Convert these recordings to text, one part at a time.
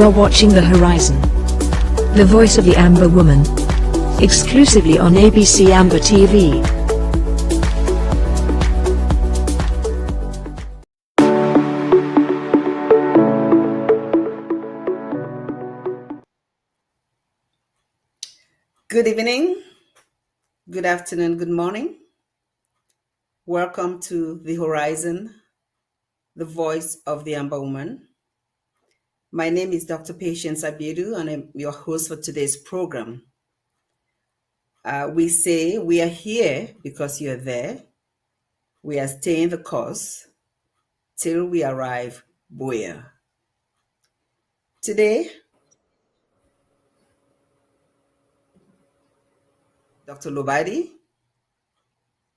are watching The Horizon, the voice of the Amba woman, exclusively on ABC Amba TV. Good evening, good afternoon, good morning. Welcome to The Horizon, the voice of the Amba woman. My name is Dr. Patience Abiedu, and I'm your host for today's program. We say we are here because you're there. We are staying the course till we arrive Buea. Today, Dr. Lobati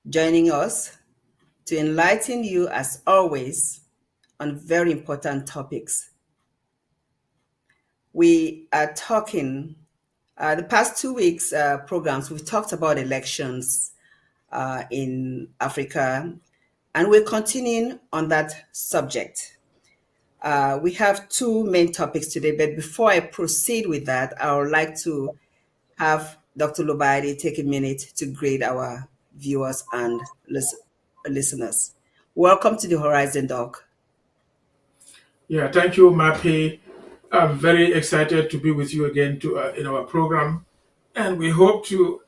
joining us to enlighten you as always on very important topics. We are talking, the past 2 weeks programs, we've talked about elections in Africa, and we're continuing on that subject. We have two main topics today, but before I proceed with that, I would like to have Dr. Lobati take a minute to greet our viewers and listeners. Welcome to the Horizon, Doc. Yeah, thank you, Mappy. I'm very excited to be with you again in our program, and we hope to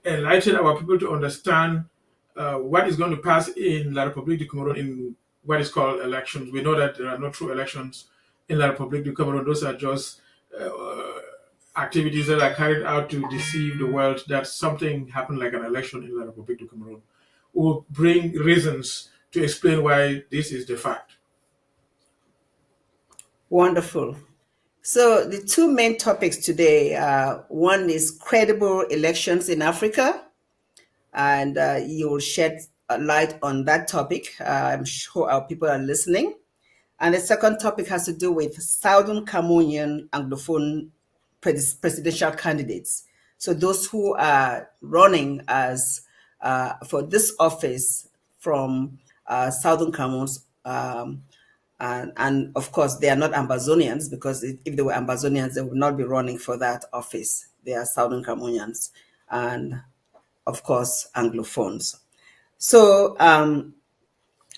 enlighten our people to understand what is going to pass in La République du Cameroun in what is called elections. We know that there are no true elections in La République du Cameroun. Those are just activities that are carried out to deceive the world that something happened like an election in La République du Cameroun. We'll bring reasons to explain why this is the fact. Wonderful. So the two main topics today, one is credible elections in Africa, and you will shed a light on that topic. I'm sure our people are listening. And the second topic has to do with Southern Cameroonian Anglophone presidential candidates. So those who are running as for this office from Southern Cameroon, and of course, they are not Ambazonians, because if they were Ambazonians, they would not be running for that office. They are Southern Cameroonians and, of course, Anglophones. So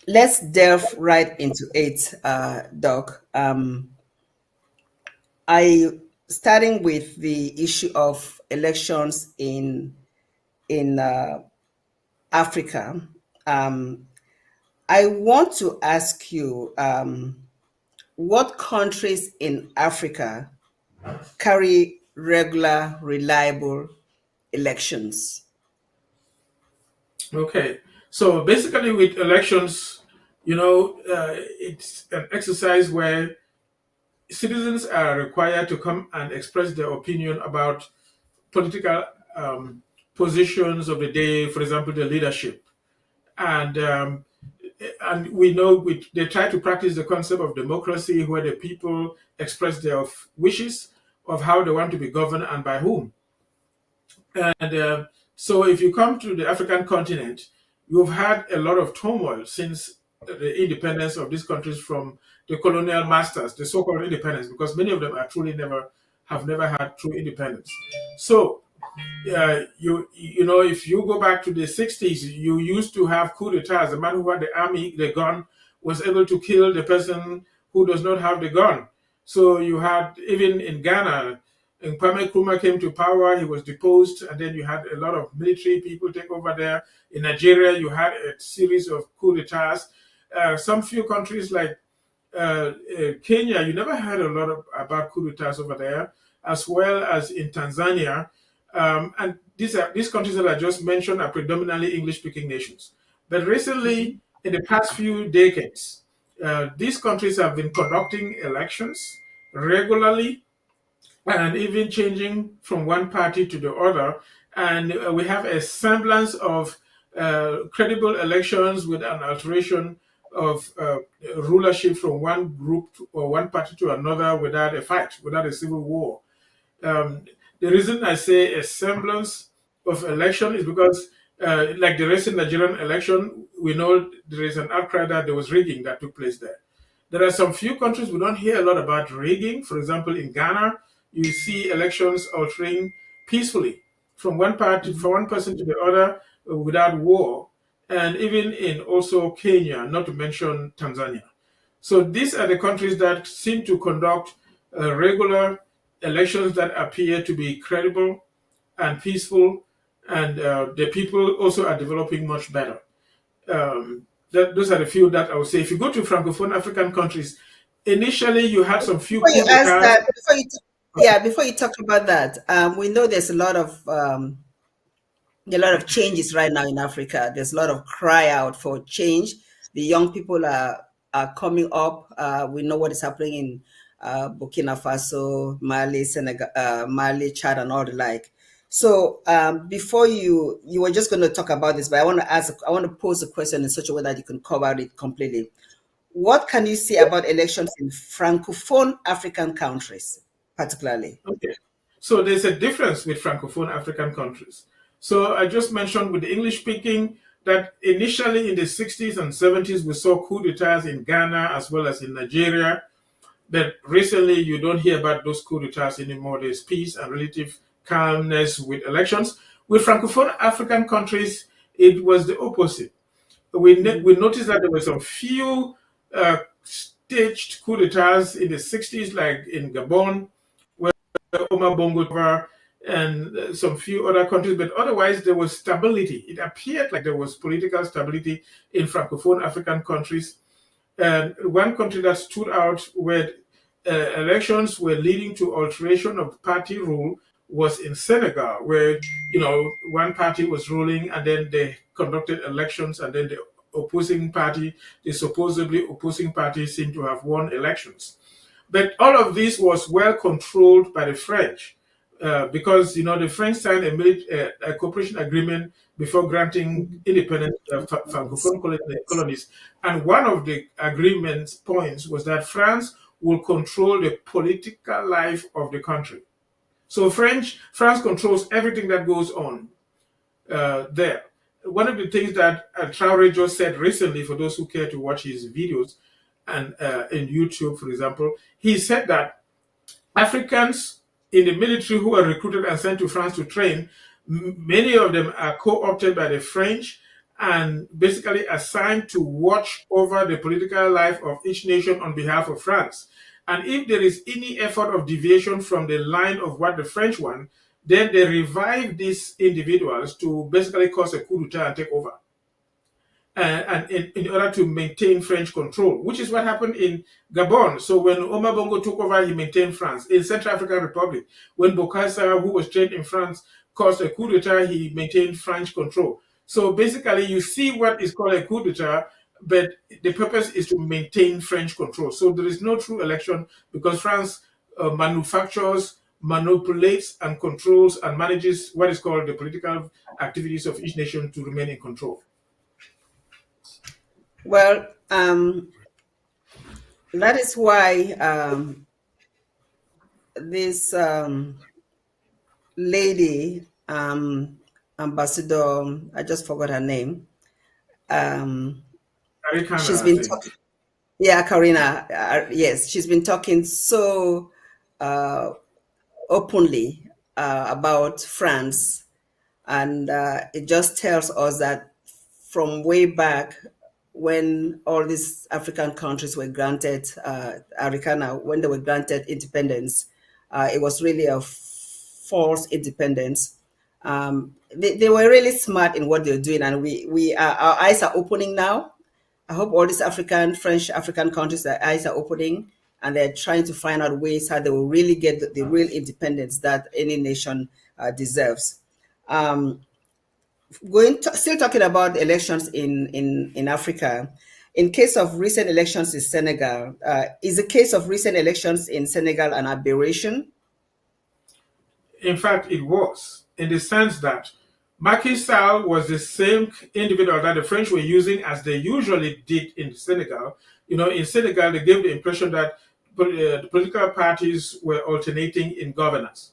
let's delve right into it, Doc. Starting with the issue of elections in Africa. I want to ask you, what countries in Africa carry regular, reliable elections? Okay, so basically with elections, it's an exercise where citizens are required to come and express their opinion about political positions of the day, for example, the leadership. And we know they try to practice the concept of democracy, where the people express their wishes of how they want to be governed and by whom. And so if you come to the African continent, you've had a lot of turmoil since the independence of these countries from the colonial masters, the so-called independence, because many of them are have never had true independence. So if you go back to the 60s, you used to have coup d'etats. The man who had the army, the gun, was able to kill the person who does not have the gun. So you had, even in Ghana, when Kwame Nkrumah came to power, he was deposed, and then you had a lot of military people take over there. In Nigeria, you had a series of coup d'etats. Some few countries like Kenya, you never heard a lot about coup d'etats over there, as well as in Tanzania. And these countries that I just mentioned are predominantly English-speaking nations. But recently, in the past few decades, these countries have been conducting elections regularly, and even changing from one party to the other. And we have a semblance of credible elections with an alteration of rulership from one group or one party to another without a fight, without a civil war. The reason I say a semblance of election is because, like the recent Nigerian election, we know there is an outcry that there was rigging that took place there. There are some few countries we don't hear a lot about rigging. For example, in Ghana, you see elections altering peacefully from one party, from one person to the other without war, and even in also Kenya, not to mention Tanzania. So these are the countries that seem to conduct regular elections that appear to be credible and peaceful, and the people also are developing much better. Those are the few that I would say. If you go to Francophone African countries, initially you had some few Before you coup ask d'etats. that, before you talk about that, we know there's a lot of changes right now in Africa. There's a lot of cry out for change. The young people are coming up. We know what is happening in Burkina Faso, Mali, Senegal, Mali, Chad, and all the like. So before you were just going to talk about this, but I want to pose a question in such a way that you can cover it completely. What can you say about elections in Francophone African countries, particularly? Okay. So there's a difference with Francophone African countries. So I just mentioned with the English speaking that initially in the 60s and 70s, we saw coup d'etats in Ghana as well as in Nigeria. But recently, you don't hear about those coup d'etats anymore. There's peace and relative calmness with elections. With Francophone African countries, it was the opposite. We noticed that there were some few staged coup d'etats in the 60s, like in Gabon, where Omar Bongo and some few other countries, but otherwise there was stability. It appeared like there was political stability in Francophone African countries. And one country that stood out where elections were leading to alteration of party rule was in Senegal, where one party was ruling, and then they conducted elections, and then the supposedly opposing party, seemed to have won elections. But all of this was well controlled by the French, because the French signed a cooperation agreement before granting independence to Francophone colonies, and one of the agreement's points was that France will control the political life of the country. So France controls everything that goes on there. One of the things that Traore just said recently, for those who care to watch his videos and in YouTube, for example, he said that Africans in the military who are recruited and sent to France to train, many of them are co-opted by the French and basically assigned to watch over the political life of each nation on behalf of France. And if there is any effort of deviation from the line of what the French want, then they revive these individuals to basically cause a coup d'etat and take over. And in order to maintain French control, which is what happened in Gabon. So when Omar Bongo took over, he maintained France. In Central African Republic, when Bokassa, who was trained in France, caused a coup d'etat, he maintained French control. So basically, you see what is called a coup d'etat, but the purpose is to maintain French control. So there is no true election because France manufactures, manipulates, and controls and manages what is called the political activities of each nation to remain in control. Well, that is why this lady, Ambassador, I just forgot her name. She's been talking. Yeah, Karina. Yes, she's been talking so openly about France, and it just tells us that from way back when all these African countries were granted when they were granted independence, it was really a false independence. They were really smart in what they're doing, and our eyes are opening now. I hope all these French African countries, their eyes are opening, and they're trying to find out ways how they will really get the real independence that any nation deserves. Still talking about elections in Africa. In case of recent elections in Senegal, is the case of recent elections in Senegal an aberration? In fact, it was, in the sense that Macky Sall was the same individual that the French were using as they usually did in Senegal. In Senegal, they gave the impression that the political parties were alternating in governance.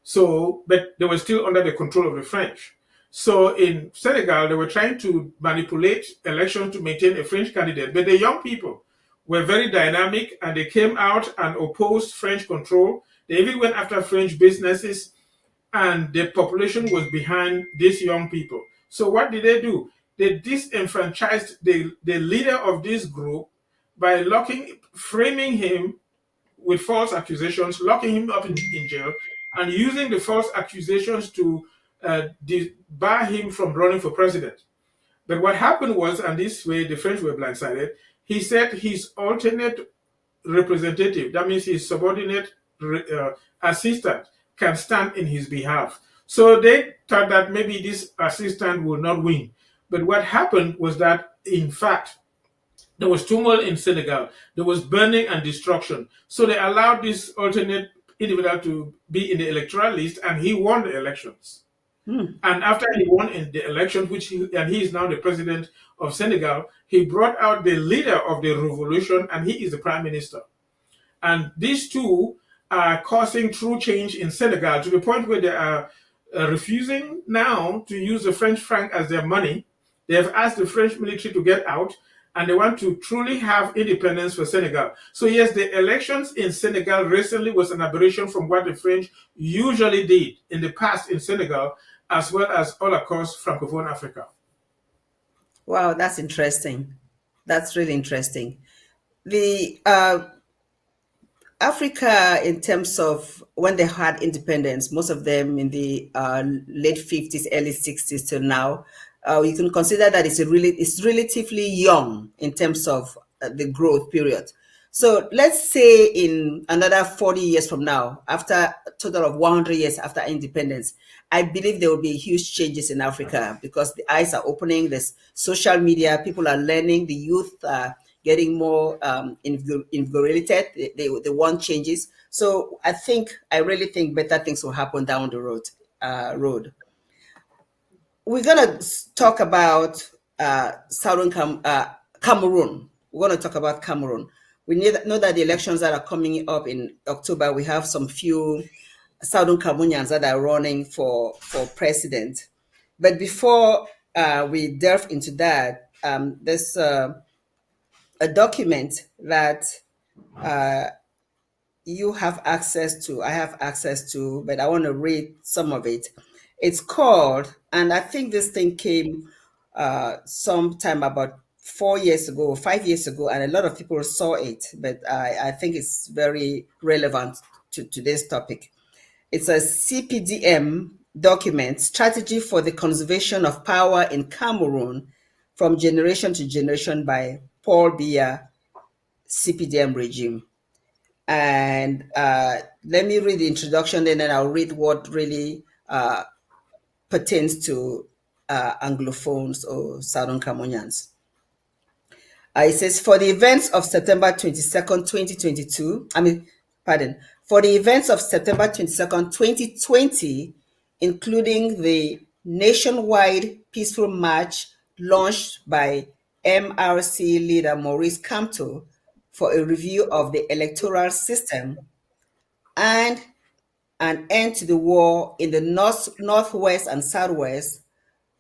So, but they were still under the control of the French. So in Senegal, they were trying to manipulate elections to maintain a French candidate. But the young people were very dynamic, and they came out and opposed French control. They even went after French businesses, and the population was behind these young people. So what did they do? They disenfranchised the leader of this group by framing him with false accusations, locking him up in jail, and using the false accusations to bar him from running for president. But what happened was, and this way the French were blindsided, he said his alternate representative, that means his subordinate assistant, can stand in his behalf. So they thought that maybe this assistant will not win. But what happened was that, in fact, there was turmoil in Senegal. There was burning and destruction. So they allowed this alternate individual to be in the electoral list, and he won the elections. And after he won in the election, and he is now the president of Senegal, he brought out the leader of the revolution, and he is the prime minister. And these two are causing true change in Senegal, to the point where they are refusing now to use the French franc as their money. They have asked the French military to get out, and they want to truly have independence for Senegal. So yes, the elections in Senegal recently was an aberration from what the French usually did in the past in Senegal, as well as all across Francophone Africa. Wow, that's interesting. That's really interesting. The Africa, in terms of when they had independence, most of them in the late 50s, early 60s till now, you can consider that it's relatively young in terms of the growth period. So let's say in another 40 years from now, after a total of 100 years after independence, I believe there will be huge changes in Africa, because the eyes are opening, there's social media, people are learning, the youth are getting more invigorated, they want changes. So I really think better things will happen down the road. We're going to talk about Cameroon. We're going to talk about Cameroon. We know that the elections that are coming up in October, we have some few Southern Cameroonians that are running for president. But before we delve into that, there's a document that you have access to, I have access to, but I want to read some of it. It's called, and I think this thing came sometime about 4 years ago, 5 years ago, and a lot of people saw it, but I think it's very relevant to today's topic. It's a CPDM document, Strategy for the Conservation of Power in Cameroon from Generation to Generation, by Paul Biya, CPDM regime. And let me read the introduction, and then I'll read what really pertains to Anglophones or Southern Cameroonians. It says, for the events of September 22nd, 2022, for the events of September 22nd, 2020, including the nationwide peaceful march launched by MRC leader Maurice Kamto for a review of the electoral system and an end to the war in the northwest and southwest,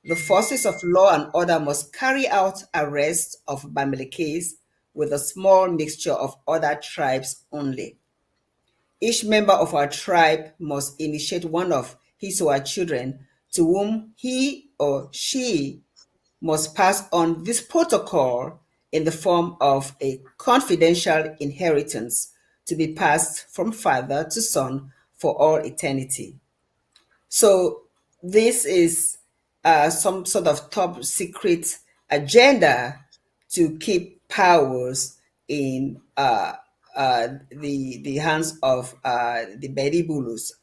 the forces of law and order must carry out arrests of Bamilekes with a small mixture of other tribes only. Each member of our tribe must initiate one of his or her children, to whom he or she must pass on this protocol in the form of a confidential inheritance to be passed from father to son for all eternity. So this is some sort of top secret agenda to keep powers in the hands of the Bedibulus.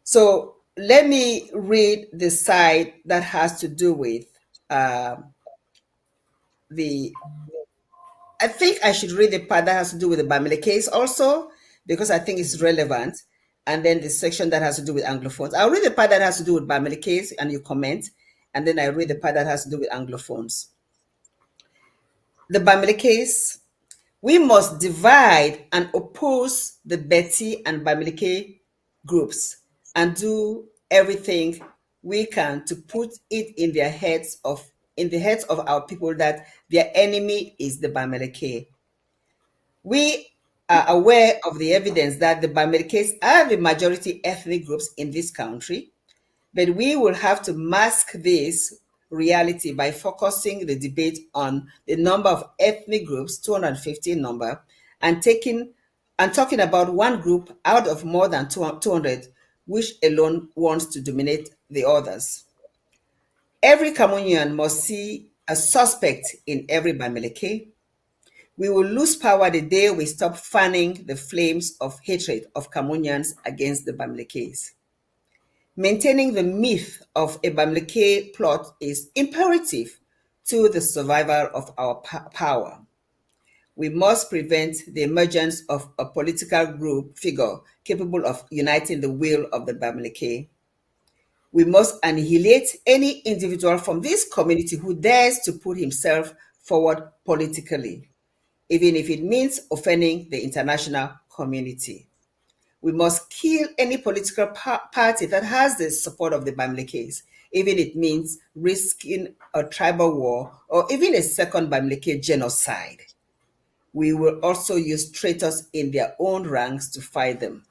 So let me read the side that has to do with I think I should read the part that has to do with the Bamile case also, because I think it's relevant. And then the section that has to do with Anglophones. I'll read the part that has to do with Bamile case and you comment. And then I read the part that has to do with Anglophones. The Bamile case. We must divide and oppose the Betty and Bamileke groups and do everything we can to put it in the heads of our people that their enemy is the Bamileke. We are aware of the evidence that the Bamilekes are the majority ethnic groups in this country, but we will have to mask this reality by focusing the debate on the number of ethnic groups, 250 number, and talking about one group out of more than 200, which alone wants to dominate the others. Every Cameroonian must see a suspect in every Bamileke. We will lose power the day we stop fanning the flames of hatred of Cameroonians against the Bamilekes. Maintaining the myth of a Bamileke plot is imperative to the survival of our power. We must prevent the emergence of a political group figure capable of uniting the will of the Bamileke. We must annihilate any individual from this community who dares to put himself forward politically, even if it means offending the international community. We must kill any political party that has the support of the Bamilekes, even if it means risking a tribal war or even a second Bamileke genocide. We will also use traitors in their own ranks to fight them.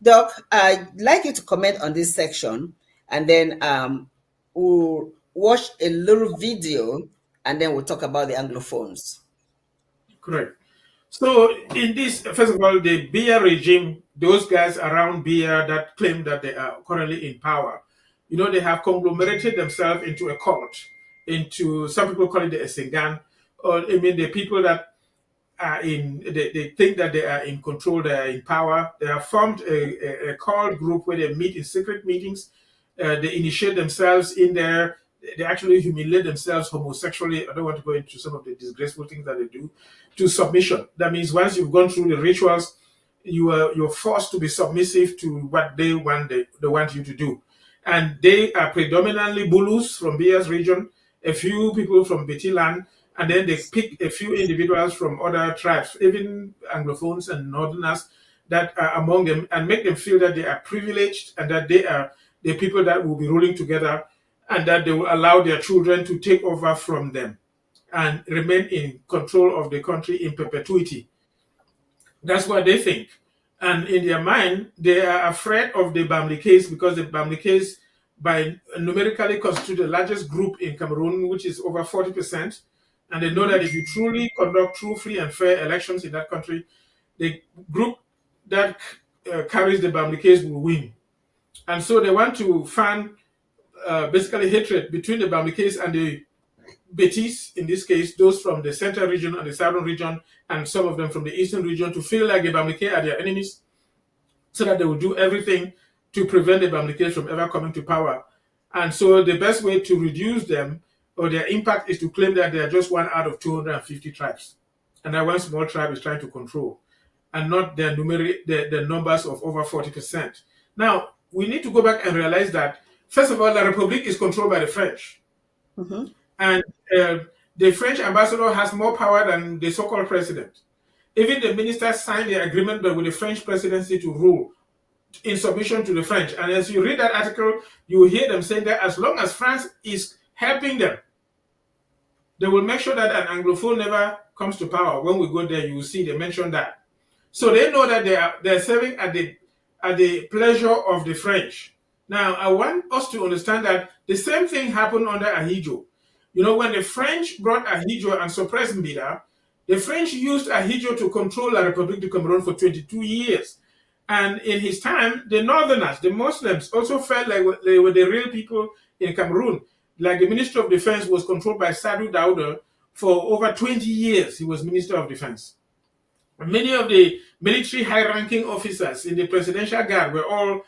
Doc, I'd like you to comment on this section, and then we'll watch a little video, and then we'll talk about the Anglophones. Correct. So in this, first of all, the Biya regime, those guys around Biya that claim that they are currently in power, they have conglomerated themselves into a cult, into, some people call it a Sengan, or I mean the people that are they think that they are in control, they are in power. They have formed a cult group where they meet in secret meetings. They initiate themselves in there. They actually humiliate themselves homosexually. I don't want to go into some of the disgraceful things that they do to submission. That means once you've gone through the rituals, you're forced to be submissive to what they want you to do. And they are predominantly Bulus from Bia's region, a few people from Betiland, and then they pick a few individuals from other tribes, even Anglophones and Northerners that are among them, and make them feel that they are privileged and that they are the people that will be ruling together, and that they will allow their children to take over from them and remain in control of the country in perpetuity. That's what they think. And in their mind, they are afraid of the Bamilekes because the Bamilekes by numerically constitute the largest group in Cameroon, which is over 40%. And they know that if you truly conduct true, free, and fair elections in that country, the group that carries the Bamilekes will win. And so they want to fan basically hatred between the Bamilekes and the Betis, in this case, those from the central region and the southern region, and some of them from the eastern region, to feel like the Bamileke are their enemies, so that they will do everything to prevent the Bamilekes from ever coming to power. And so the best way to reduce them or their impact is to claim that they are just one out of 250 tribes, and that one small tribe is trying to control, and not their the numbers of over 40%. Now, we need to go back and realize that, first of all, the Republic is controlled by the French. Mm-hmm. And the French ambassador has more power than the so-called president. Even the ministers signed the agreement with the French presidency to rule in submission to the French. And as you read that article, you will hear them saying that as long as France is helping them, they will make sure that an Anglophone never comes to power. When we go there, you will see they mention that. So they know that they're serving at the pleasure of the French. Now, I want us to understand that the same thing happened under Ahidjo. When the French brought Ahidjo and suppressed Mbida, the French used Ahidjo to control La République du Cameroon for 22 years. And in his time, the Northerners, the Muslims, also felt like they were the real people in Cameroon. Like the Minister of Defense was controlled by Sadou Daouda for over 20 years. He was Minister of Defense. Many of the military high-ranking officers in the Presidential Guard were all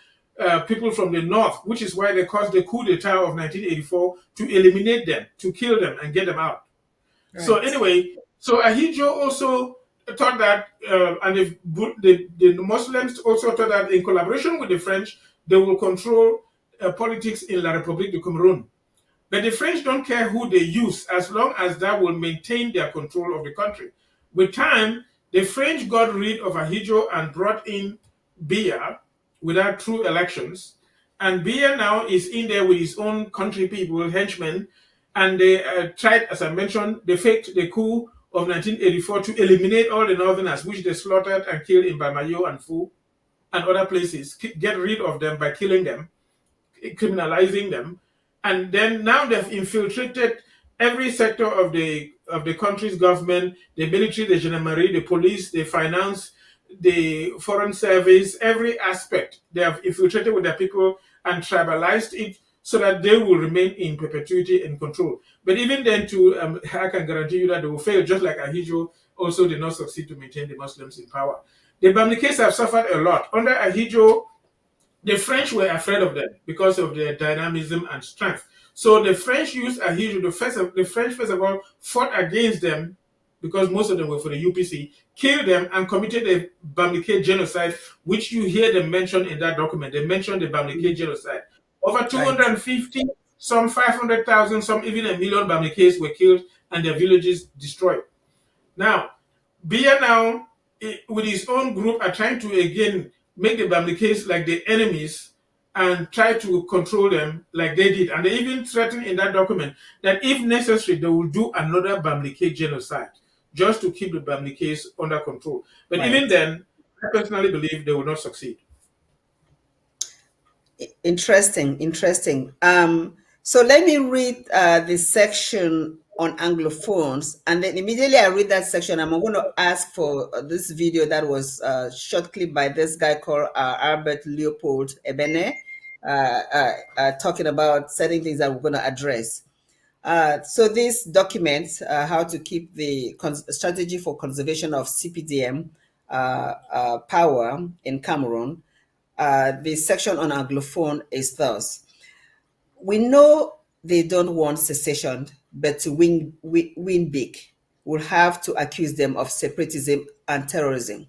people from the north, which is why they caused the coup d'etat of 1984 to eliminate them, to kill them and get them out. Right. So anyway, so Ahidjo also thought that, and the Muslims also thought that in collaboration with the French, they will control politics in La République du Cameroon. But the French don't care who they use as long as that will maintain their control of the country. With time, the French got rid of Ahidjo and brought in Biya without true elections. And Biya now is in there with his own country people, henchmen, and they tried, as I mentioned, they faked the coup of 1984 to eliminate all the Northerners, which they slaughtered and killed in Bamayo and Fu and other places, get rid of them by killing them, criminalizing them, and then now they've infiltrated every sector of the country's government, the military, the gendarmerie, the police, the finance, the foreign service, every aspect. They have infiltrated with their people and tribalized it so that they will remain in perpetuity and control. But even then, I can guarantee you that they will fail, just like Ahidjo also did not succeed to maintain the Muslims in power. The Bamilekes have suffered a lot. Under Ahidjo, the French were afraid of them because of their dynamism and strength. So the French used Ahidjo. The French, first of all, fought against them because most of them were for the UPC, killed them, and committed a Bamileke genocide, which you hear them mention in that document. They mentioned the Bamileke genocide. Over 250, some 500,000, some even 1 million Bamilekes were killed and their villages destroyed. Now, Biya now, with his own group, are trying to again make the Bamilekes like the enemies and try to control them like they did. And they even threatened in that document that if necessary, they will do another Bamileke genocide just to keep the Bamilekes under control. But even then, I personally believe they will not succeed. Interesting. So let me read this section on Anglophones, and then immediately I read that section, I'm going to ask for this video that was short clip by this guy called Albert Leopold Ebene, talking about certain things that we're going to address. So this documents how to keep the strategy for conservation of CPDM power in Cameroon. The section on Anglophone is thus: we know they don't want secession, but to win big, we'll have to accuse them of separatism and terrorism.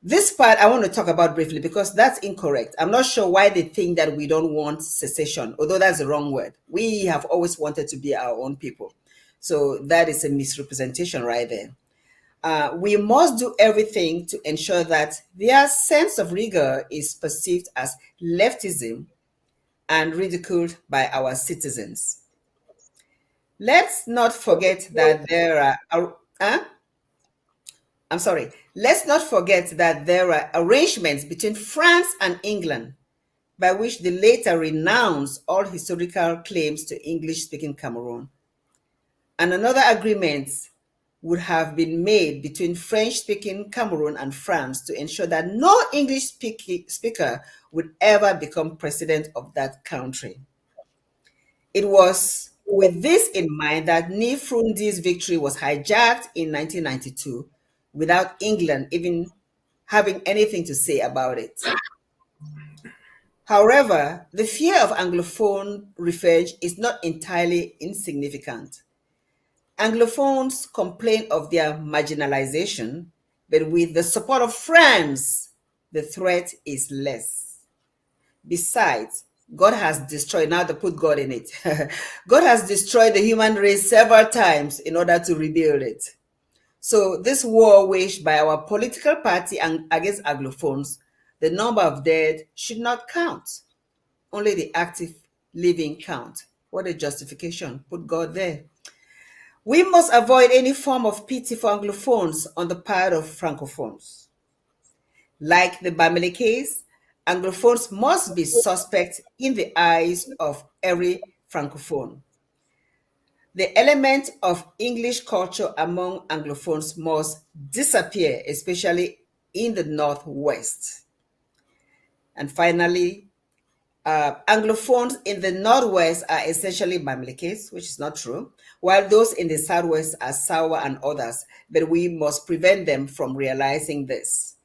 This part I want to talk about briefly because that's incorrect. I'm not sure why they think that we don't want secession, although that's the wrong word. We have always wanted to be our own people. So that is a misrepresentation right there. We must do everything to ensure that their sense of rigor is perceived as leftism and ridiculed by our citizens. Let's not forget that Let's not forget that there are arrangements between France and England by which the latter renounce all historical claims to English-speaking Cameroon. And another agreement would have been made between French-speaking Cameroon and France to ensure that no English speaker would ever become president of that country. It was with this in mind that Nifrundi's victory was hijacked in 1992 without England even having anything to say about it. However, the fear of Anglophone revenge is not entirely insignificant. Anglophones complain of their marginalization, but with the support of France, the threat is less. Besides, God has destroyed, now to put God in it, God has destroyed the human race several times in order to rebuild it. So this war waged by our political party against Anglophones, the number of dead should not count. Only the active living count. What a justification. Put God there. We must avoid any form of pity for Anglophones on the part of Francophones. Like the Bamilekes, Anglophones must be suspect in the eyes of every Francophone. The element of English culture among Anglophones must disappear, especially in the Northwest. And finally, Anglophones in the Northwest are essentially Bamilekes, which is not true, while those in the Southwest are Sawa and others, but we must prevent them from realizing this.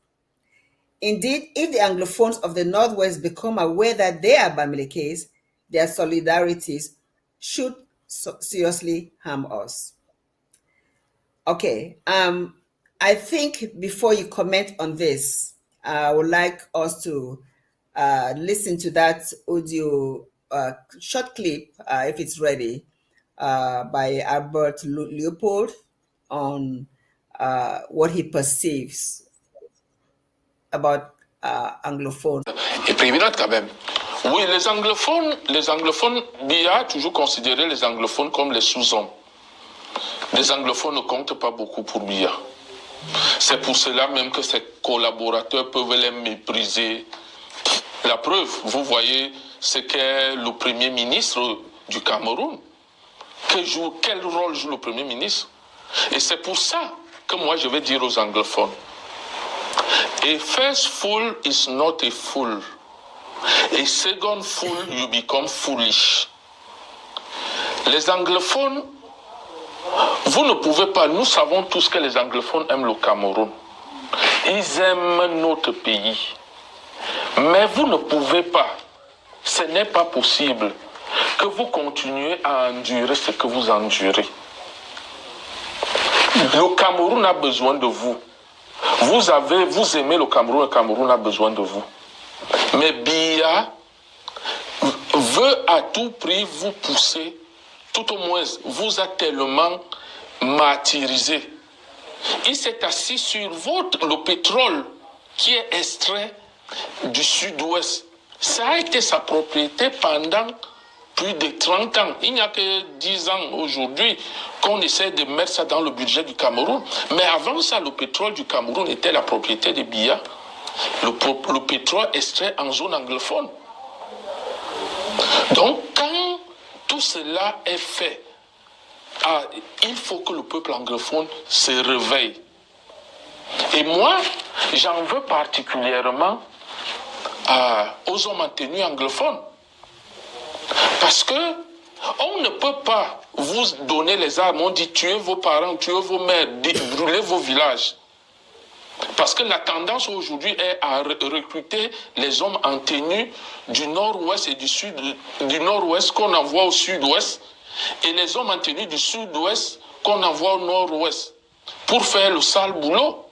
Indeed, if the Anglophones of the Northwest become aware that they are Bamilekes, their solidarities should seriously harm us. Okay, I think before you comment on this, I would like us to listen to that audio short clip, if it's ready, by Albert Leopold on what he perceives about Anglophone. Et prééminente quand même. Oui, les anglophones, Biya a toujours considéré les anglophones comme les sous-hommes. les anglophones ne comptent pas beaucoup pour Biya. C'est pour cela même que ses collaborateurs peuvent les mépriser. La preuve, vous voyez ce qu'est le Premier ministre du Cameroun. Quel rôle joue le Premier ministre? Et c'est pour ça que moi je vais dire aux anglophones, a first fool is not a fool. A second fool, you become foolish. Les anglophones, vous ne pouvez pas, nous savons tous que les anglophones aiment le Cameroun. Ils aiment notre pays. Mais vous ne pouvez pas, ce n'est pas possible que vous continuez à endurer ce que vous endurez. Le Cameroun a besoin de vous. Vous aimez le Cameroun a besoin de vous. Mais Biya veut à tout prix vous pousser, tout au moins vous a tellement martyrisé. Il s'est assis sur le pétrole qui est extrait du sud-ouest. Ça a été sa propriété pendant plus de 30 ans. Il n'y a que 10 ans aujourd'hui qu'on essaie de mettre ça dans le budget du Cameroun. Mais avant ça, le pétrole du Cameroun était la propriété de Biya. Le pétrole extrait en zone anglophone. Donc, quand tout cela est fait, il faut que le peuple anglophone se réveille. Et moi, j'en veux particulièrement aux hommes en tenue anglophones. Parce que on ne peut pas vous donner les armes, on dit tuez vos parents, tuez vos mères, brûlez vos villages. Parce que la tendance aujourd'hui est à recruter les hommes en tenue du nord-ouest et du nord-ouest qu'on envoie au sud-ouest, et les hommes en tenue du sud-ouest qu'on envoie au nord-ouest pour faire le sale boulot.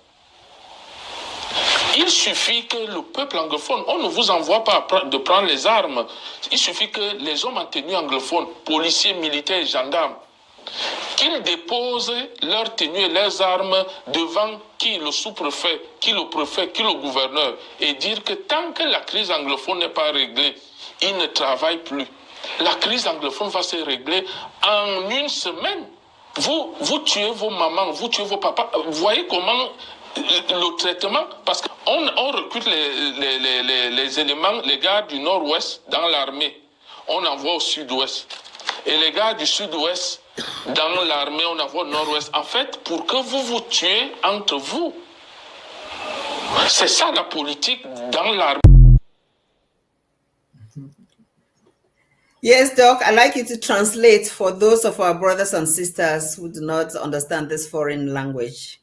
Il suffit que le peuple anglophone, on ne vous envoie pas de prendre les armes. Il suffit que les hommes en tenue anglophone, policiers, militaires et gendarmes, qu'ils déposent leurs tenues et leurs armes devant qui? Le sous-préfet, qui le préfet, qui le gouverneur, et dire que tant que la crise anglophone n'est pas réglée, ils ne travaillent plus. La crise anglophone va se régler en une semaine. Vous tuez vos mamans, vous tuez vos papas. Vous voyez comment le traitement, parce qu'on recrute les éléments, les gars du nord-ouest dans l'armée, on envoie au sud-ouest. Et les gars du sud-ouest, dans l'armée, on envoie au nord-ouest. En fait, pour que vous vous tuez entre vous. C'est ça la politique dans l'armée. Yes, Doc, I'd like you to translate for those of our brothers and sisters who do not understand this foreign language.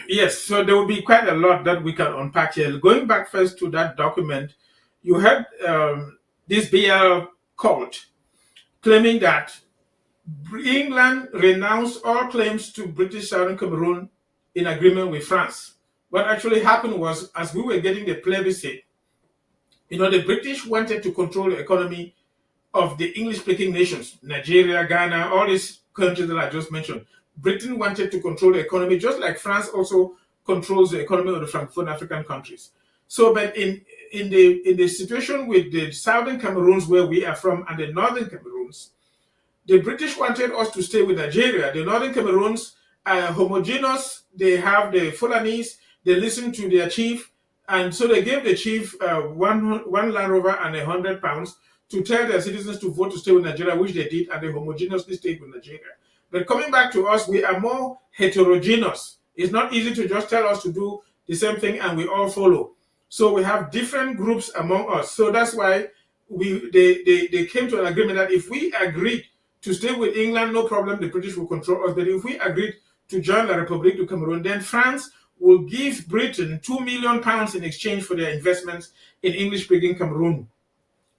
Yes, so there will be quite a lot that we can unpack here. Going back first to that document, you had this BL cult claiming that England renounced all claims to British Southern Cameroon in agreement with France. What actually happened was, as we were getting the plebiscite, the British wanted to control the economy of the English-speaking nations, Nigeria, Ghana, all these countries that I just mentioned. Britain wanted to control the economy, just like France also controls the economy of the Francophone African countries. So, but in the situation with the southern Cameroons, where we are from, and the northern Cameroons, the British wanted us to stay with Nigeria. The northern Cameroons are homogeneous. They have the Fulanese. They listen to their chief, and so they gave the chief one Land Rover and £100 to tell their citizens to vote to stay with Nigeria, which they did, and they homogeneously stayed with Nigeria. But coming back to us, we are more heterogeneous. It's not easy to just tell us to do the same thing and we all follow. So we have different groups among us. So that's why they came to an agreement that if we agreed to stay with England, no problem, the British will control us. But if we agreed to join La République du Cameroun, then France will give Britain £2 million in exchange for their investments in English-speaking Cameroon.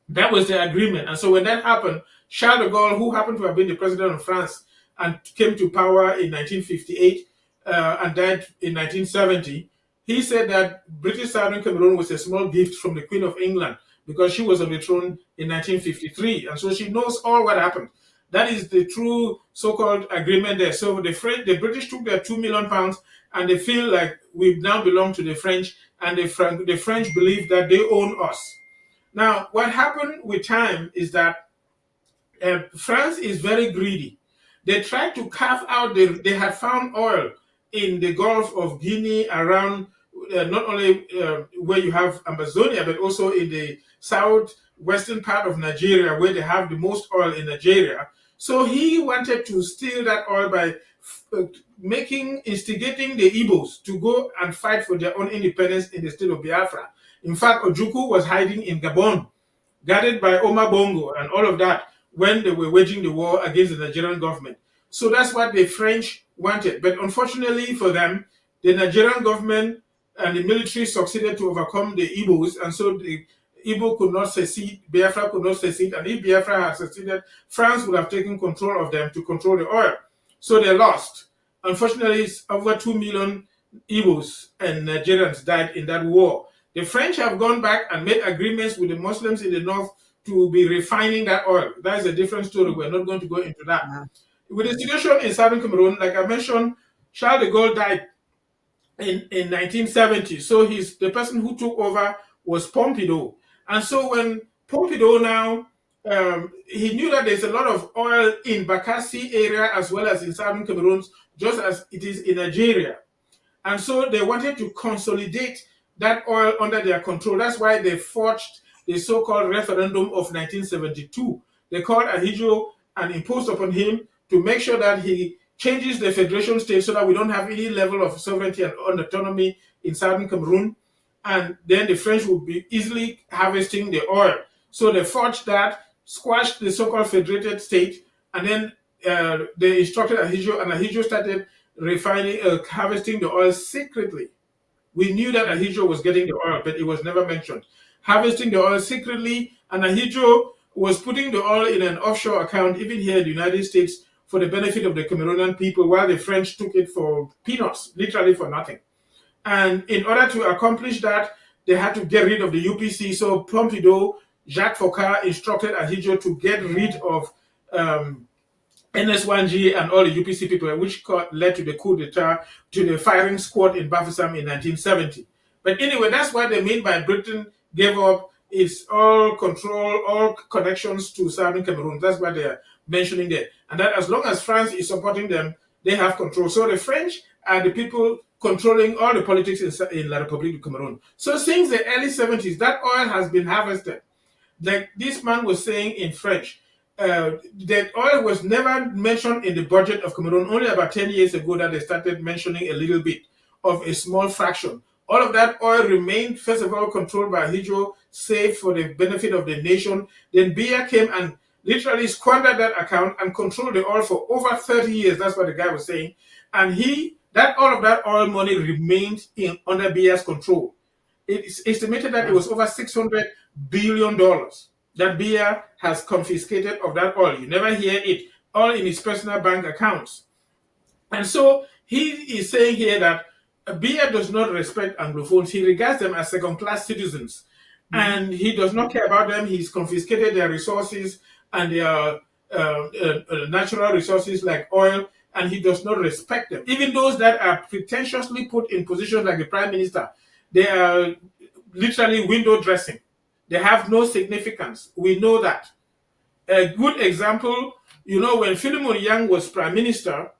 That was the agreement. And so when that happened, Charles de Gaulle, who happened to have been the president of France and came to power in 1958 and died in 1970, he said that British Southern Cameroon was a small gift from the Queen of England because she was on the throne in 1953. And so she knows all what happened. That is the true so-called agreement there. So the British took their £2 million and they feel like we now belong to the French, and the French believe that they own us. Now, what happened with time is that France is very greedy. They tried to carve out, they had found oil in the Gulf of Guinea around not only where you have Ambazonia, but also in the southwestern part of Nigeria, where they have the most oil in Nigeria. So he wanted to steal that oil by instigating the Igbos to go and fight for their own independence in the state of Biafra. In fact, Ojukwu was hiding in Gabon, guarded by Omar Bongo and all of that when they were waging the war against the Nigerian government. So that's what the French wanted. But unfortunately for them, the Nigerian government and the military succeeded to overcome the Igbos, and so the Igbo could not secede, Biafra could not secede, and if Biafra had succeeded, France would have taken control of them to control the oil. So they lost. Unfortunately, over 2 million Igbos and Nigerians died in that war. The French have gone back and made agreements with the Muslims in the north to be refining that oil. That is a different story. We're not going to go into that. With the situation in southern Cameroon, like I mentioned, Charles de Gaulle died in 1970. So the person who took over was Pompidou. And so when Pompidou now, he knew that there's a lot of oil in Bakassi area as well as in southern Cameroon, just as it is in Nigeria. And so they wanted to consolidate that oil under their control. That's why they forged the so-called referendum of 1972. They called Ahidjo and imposed upon him to make sure that he changes the federation state so that we don't have any level of sovereignty and autonomy in southern Cameroon. And then the French would be easily harvesting the oil. So they forged that, squashed the so-called federated state, and then they instructed Ahidjo, and Ahidjo started harvesting the oil secretly. We knew that Ahidjo was getting the oil, but it was never mentioned. Harvesting the oil secretly, and Ahidjo was putting the oil in an offshore account, even here in the United States, for the benefit of the Cameroonian people, while the French took it for peanuts, literally for nothing. And in order to accomplish that, they had to get rid of the UPC. So Pompidou, Jacques Foccart instructed Ahidjo to get rid of NS1G and all the UPC people, which led to the coup d'etat, to the firing squad in Bafoussam in 1970. But anyway, that's what they mean by Britain gave up its all control, all connections to southern Cameroon. That's what they're mentioning there. And that as long as France is supporting them, they have control. So the French are the people controlling all the politics in La République du Cameroon. So since the early 70s, that oil has been harvested. Like this man was saying in French, that oil was never mentioned in the budget of Cameroon. Only about 10 years ago that they started mentioning a little bit of a small fraction. All of that oil remained, first of all, controlled by Ahidjo, saved for the benefit of the nation. Then Biya came and literally squandered that account and controlled the oil for over 30 years. That's what the guy was saying. And all of that oil money remained under Biya's control. It's estimated that it was over $600 billion that Biya has confiscated of that oil. You never hear it, all in his personal bank accounts. And so he is saying here that Biya does not respect Anglophones. He regards them as second-class citizens. And he does not care about them. He's confiscated their resources and their natural resources like oil, and he does not respect them. Even those that are pretentiously put in positions like the prime minister, they are literally window dressing. They have no significance. We know that. A good example, when Philemon Yang was prime minister,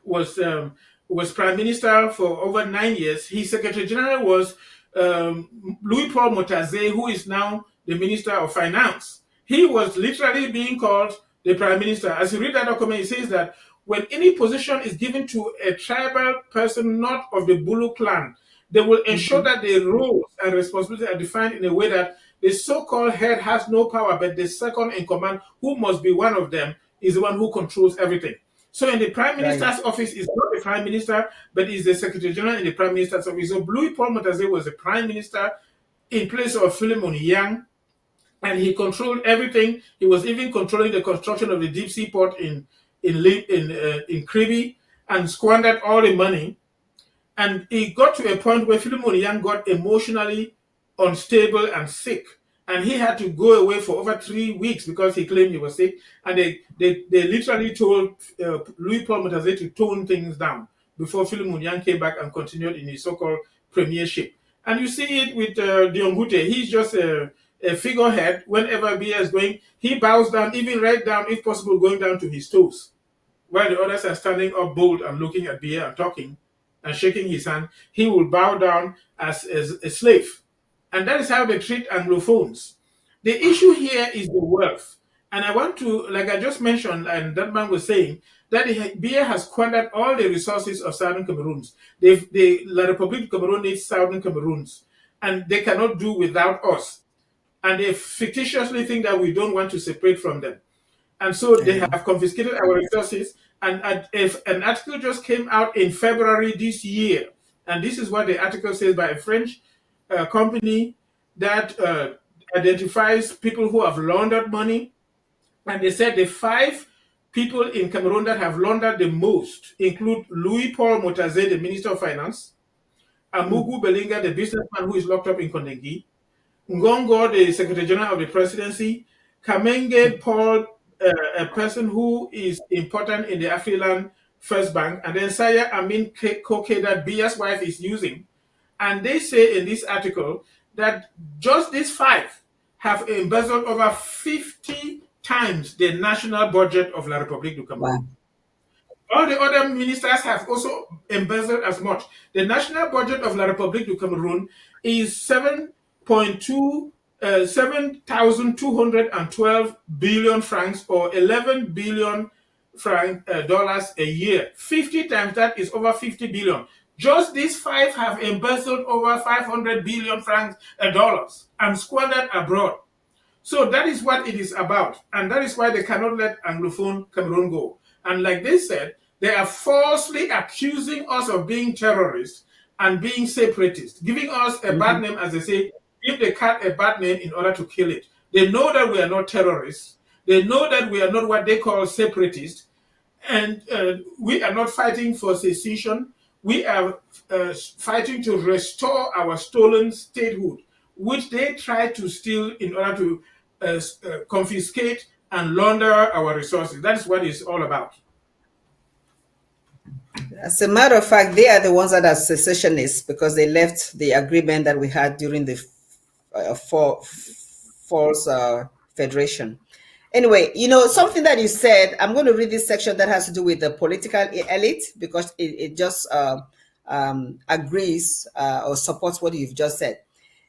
was prime minister for over 9 years, his secretary general was Louis-Paul Motaze, who is now the minister of finance. He was literally being called the prime minister. As you read that document, it says that when any position is given to a tribal person not of the Bulu clan, they will ensure that the roles and responsibilities are defined in a way that the so-called head has no power, but the second in command, who must be one of them, is the one who controls everything. So in the prime minister's office, is not the prime minister, but is the secretary general in the prime minister's office. So Louis-Paul Motaze was the prime minister in place of Philemon Yang, and he controlled everything. He was even controlling the construction of the deep sea port in Kribi, and squandered all the money. And it got to a point where Philemon Yang got emotionally unstable and sick. And he had to go away for over 3 weeks because he claimed he was sick. And they literally told Louis-Paul Motaze to tone things down before Philemon Yang came back and continued in his so-called premiership. And you see it with Diongute. He's just a a figurehead. Whenever Biya is going, he bows down, even right down, if possible, going down to his toes, while the others are standing up bold and looking at Biya and talking and shaking his hand. He will bow down as a slave. And that is how they treat Anglophones. The issue here is the wealth. And I want to, like I just mentioned, and that man was saying, that Biya has squandered all the resources of Southern Cameroons. La Republic of Cameroon needs Southern Cameroons, and they cannot do without us. And they fictitiously think that we don't want to separate from them. And so they have confiscated our resources. And if an article just came out in February this year, and this is what the article says by a French company that identifies people who have laundered money. And they said the 5 people in Cameroon that have laundered the most include Louis-Paul Motaze, the Minister of Finance, Amugu Belinga, the businessman who is locked up in Kondengi, Ngongo, the Secretary General of the Presidency, Kamenge Paul, a person who is important in the Afriland First Bank, and then Saya Amin Koke that Biya's wife is using. And they say in this article that just these 5 have embezzled over 50 times the national budget of La République du Cameroon. Wow. All the other ministers have also embezzled as much. The national budget of La République du Cameroon is 7,212 billion francs, or 11 billion dollars a year. 50 times that is over 50 billion. Just these 5 have embezzled over 500 billion francs dollars and squandered abroad. So that is what it is about. And that is why they cannot let Anglophone Cameroon go. And like they said, they are falsely accusing us of being terrorists and being separatists, giving us a bad name, as they say, give the cat a bad name in order to kill it. They know that we are not terrorists. They know that we are not what they call separatists. And we are not fighting for secession. We are fighting to restore our stolen statehood, which they try to steal in order to confiscate and launder our resources. That is what it's all about. As a matter of fact, they are the ones that are secessionists because they left the agreement that we had during the false federation. Anyway, you know, something that you said, I'm going to read this section that has to do with the political elite because it just agrees or supports what you've just said.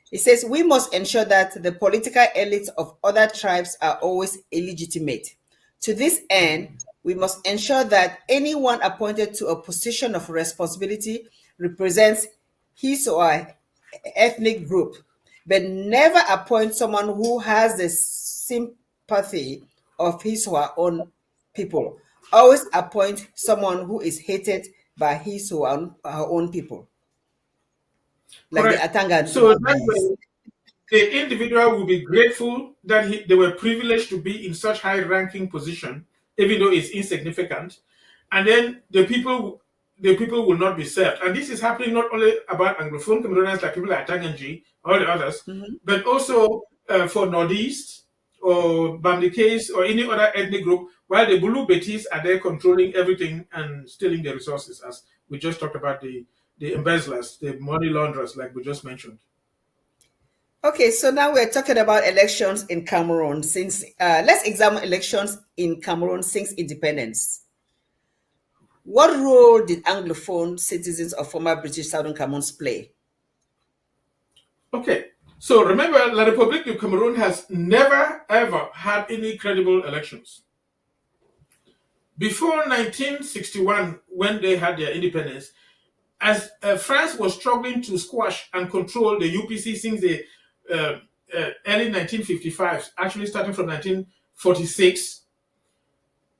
It says, we must ensure that the political elites of other tribes are always illegitimate. To this end, we must ensure that anyone appointed to a position of responsibility represents his or her ethnic group, but never appoint someone who has the sympathy of his or her own people. Always appoint someone who is hated by his or her own people. Like correct. The Atanga. So that way, the individual will be grateful that they were privileged to be in such high-ranking position, even though it's insignificant. And then the people will not be served. And this is happening not only about Anglophone Cameroonians, like people like Tanganji, all the others, but also for Northeast or Bamdekes or any other ethnic group, while the Bulu Betis are there controlling everything and stealing the resources, as we just talked about the embezzlers, the money launderers, like we just mentioned. Okay, so now we're talking about elections in Cameroon. Since let's examine elections in Cameroon since independence. What role did Anglophone citizens of former British Southern Cameroons play? Okay, so remember, La République du Cameroon has never ever had any credible elections. Before 1961, when they had their independence, as France was struggling to squash and control the UPC since the early 1955s, actually starting from 1946,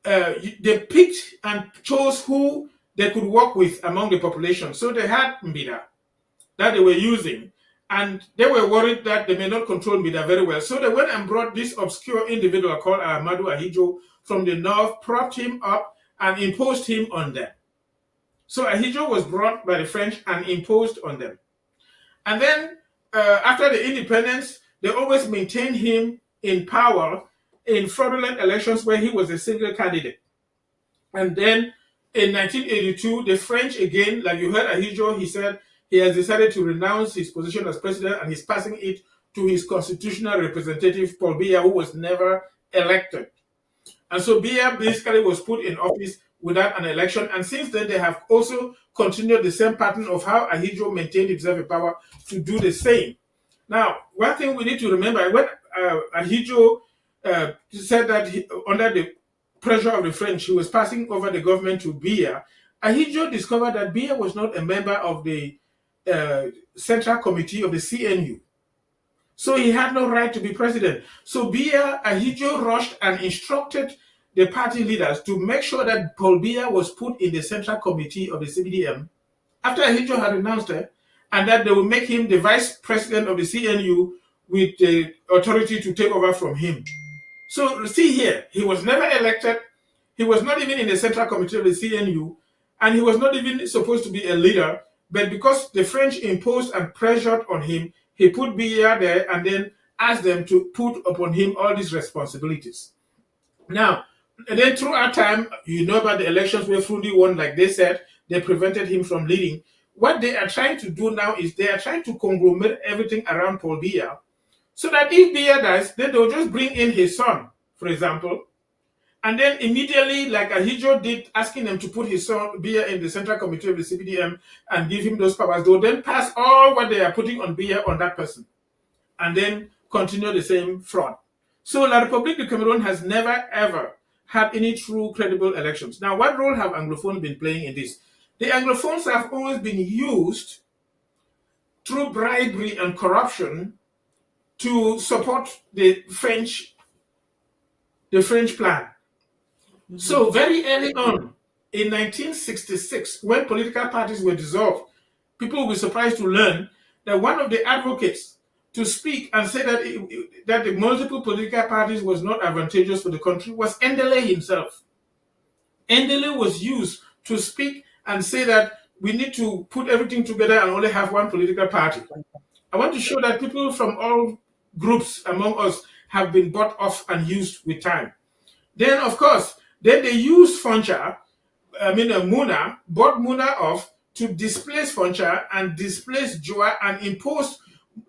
they picked and chose who they could work with among the population. So they had Mbida that they were using, and they were worried that they may not control Mbida very well. So they went and brought this obscure individual called Amadou Ahidjo from the north, propped him up, and imposed him on them. So Ahidjo was brought by the French and imposed on them. And then after the independence, they always maintained him in power in fraudulent elections where he was a single candidate. And then in 1982, the French again, like you heard Ahidjo, he said he has decided to renounce his position as president and he's passing it to his constitutional representative, Paul Biya, who was never elected. And so Biya basically was put in office without an election. And since then, they have also continued the same pattern of how Ahidjo maintained himself in power to do the same. Now, one thing we need to remember, when Ahidjo said that under the pressure of the French, he was passing over the government to Biya, Ahidjo discovered that Biya was not a member of the Central Committee of the CNU. So he had no right to be president. So Ahidjo rushed and instructed the party leaders to make sure that Paul Biya was put in the Central Committee of the CPDM after Ahidjo had renounced it, and that they would make him the vice president of the CNU with the authority to take over from him. So see here, he was never elected. He was not even in the Central Committee of the CNU, and he was not even supposed to be a leader. But because the French imposed and pressured on him, he put Biya there and then asked them to put upon him all these responsibilities. Now, and then throughout time, you know about the elections where Frundi won, like they said, they prevented him from leading. What they are trying to do now is they are trying to conglomerate everything around Paul Biya, so that if Biya dies, then they'll just bring in his son, for example, and then immediately, like Ahidjo did, asking them to put his son Biya in the Central Committee of the CPDM and give him those powers, they'll then pass all what they are putting on Biya on that person, and then continue the same fraud. So La République du Cameroon has never ever had any true credible elections. Now, what role have Anglophones been playing in this? The Anglophones have always been used through bribery and corruption to support the French plan. So very early on, in 1966, when political parties were dissolved, people will be surprised to learn that one of the advocates to speak and say that the multiple political parties was not advantageous for the country was Ndele himself. Ndele was used to speak and say that we need to put everything together and only have one political party. I want to show that people from all groups among us have been bought off and used with time. Then, of course, then they used Muna, bought Muna off to displace Foncha and displace Joa and impose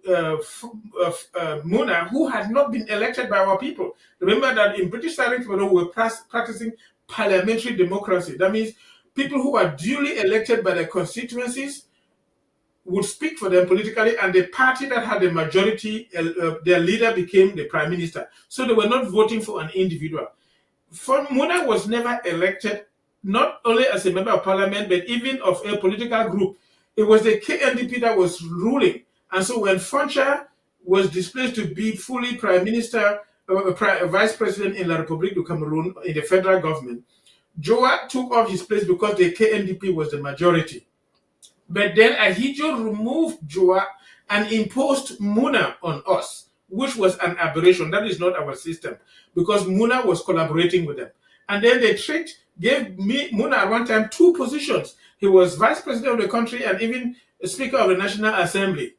Muna, who had not been elected by our people. Remember that in British Southern Cameroon, we were practicing parliamentary democracy. That means people who are duly elected by their constituencies would speak for them politically, and the party that had the majority, their leader became the prime minister. So they were not voting for an individual. Muna was never elected, not only as a member of parliament, but even of a political group. It was the KNDP that was ruling. And so when Foncha was displaced to be fully prime minister, vice president in La République du Cameroon in the federal government, Joa took off his place because the KNDP was the majority. But then Ahidjo removed Joa and imposed Muna on us, which was an aberration. That is not our system, because Muna was collaborating with them. And then they gave Muna at one time 2 positions. He was vice president of the country and even speaker of the National Assembly.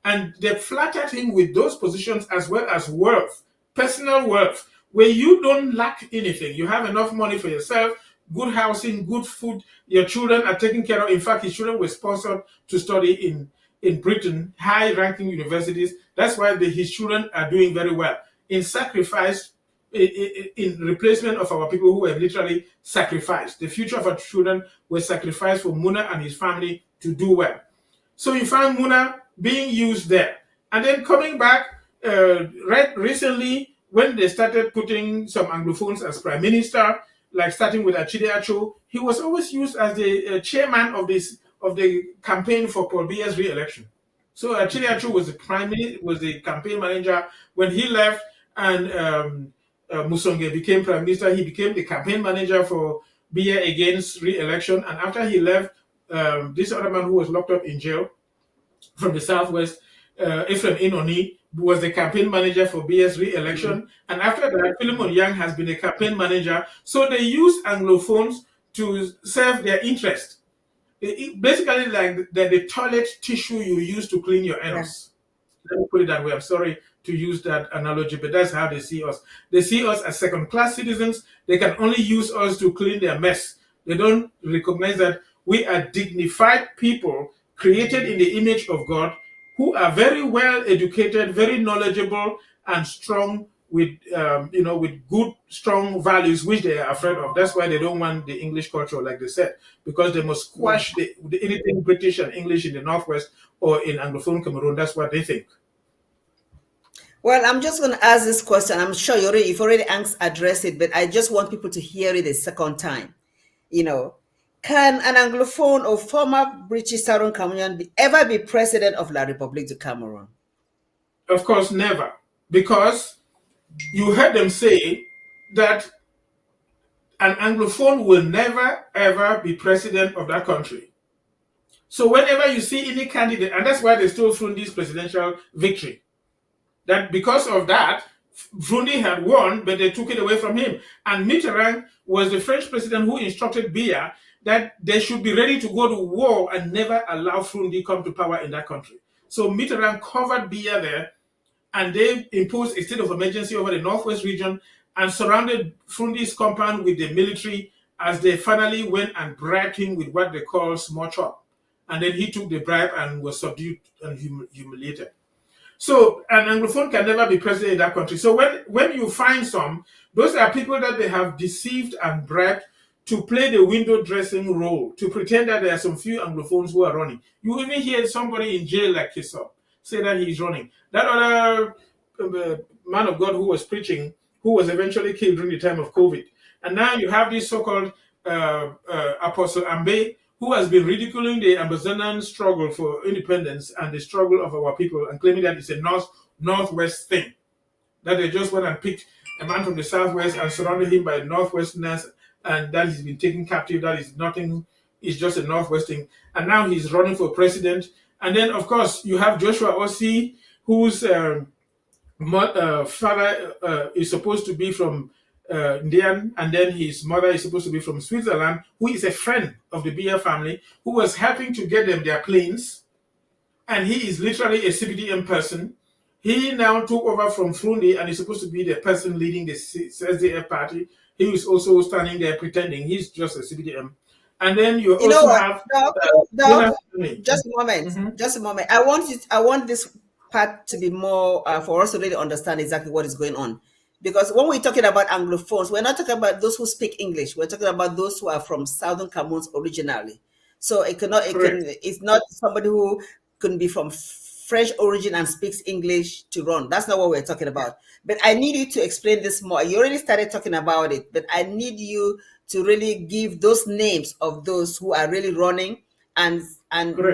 And they flattered him with those positions as well as wealth, personal wealth, where you don't lack anything. You have enough money for yourself, good housing, good food, your children are taken care of. In fact, his children were sponsored to study in Britain, high-ranking universities. That's why his children are doing very well. In sacrifice, in replacement of our people who were literally sacrificed. The future of our children was sacrificed for Muna and his family to do well. So you found Muna being used there. And then coming back, right recently, when they started putting some Anglophones as prime minister, like starting with Achide Acho, he was always used as the chairman of the campaign for Paul Biya's re-election. So Achide Acho was the campaign manager. When he left and Musonge became prime minister, he became the campaign manager for Biya against re-election. And after he left, this other man who was locked up in jail from the southwest, Ephraim Inoni, was the campaign manager for Biya's re-election. And after that, Philemon Yang has been a campaign manager. So they use Anglophones to serve their interest. Basically, like the toilet tissue you use to clean your anus. Let me put it that way. I'm sorry to use that analogy, but that's how they see us. They see us as second-class citizens. They can only use us to clean their mess. They don't recognize that we are dignified people created in the image of God, who are very well educated, very knowledgeable, and strong with with good, strong values, which they are afraid of. That's why they don't want the English culture, like they said, because they must squash anything British and English in the Northwest or in Anglophone Cameroon. That's what they think. Well, I'm just going to ask this question. I'm sure you've already addressed it, but I just want people to hear it a second time. Can an Anglophone or former British Southern Cameroonian ever be president of La République du Cameroon? Of course, never. Because you heard them say that an Anglophone will never, ever be president of that country. So whenever you see any candidate, and that's why they stole Frundi's presidential victory, that because of that, Frundi had won, but they took it away from him. And Mitterrand was the French president who instructed Biya that they should be ready to go to war and never allow Frundi come to power in that country. So Mitterrand covered Biya there, and they imposed a state of emergency over the Northwest region and surrounded Frundi's compound with the military as they finally went and bribed him with what they call small chop. And then he took the bribe and was subdued and humiliated. So an Anglophone can never be president in that country. So when you find some, those are people that they have deceived and bribed to play the window dressing role, to pretend that there are some few Anglophones who are running. You even hear somebody in jail like Kisop say that he's running. That other man of God who was preaching, who was eventually killed during the time of COVID. And now you have this so-called Apostle Ambe, who has been ridiculing the Ambazonian struggle for independence and the struggle of our people and claiming that it's a Northwest thing. That they just went and picked a man from the Southwest and surrounded him by Northwesterners, and that he's been taken captive. That is nothing, it's just a Northwest thing. And now he's running for president. And then, of course, you have Joshua Ossi, whose father is supposed to be from Indian, and then his mother is supposed to be from Switzerland, who is a friend of the Biya family, who was helping to get them their planes, and he is literally a CPDM person. He now took over from Frundi and is supposed to be the person leading the SDF party. He is also standing there pretending he's just a CPDM. And then you also have Doc, just a moment, just a moment. I want this part to be more for us to really understand exactly what is going on. Because when we're talking about Anglophones, we're not talking about those who speak English. We're talking about those who are from Southern Cameroon originally. So it's not somebody who can be from French origin and speaks English to run. That's not what we're talking about. But I need you to explain this more. You already started talking about it, but I need you to really give those names of those who are really running and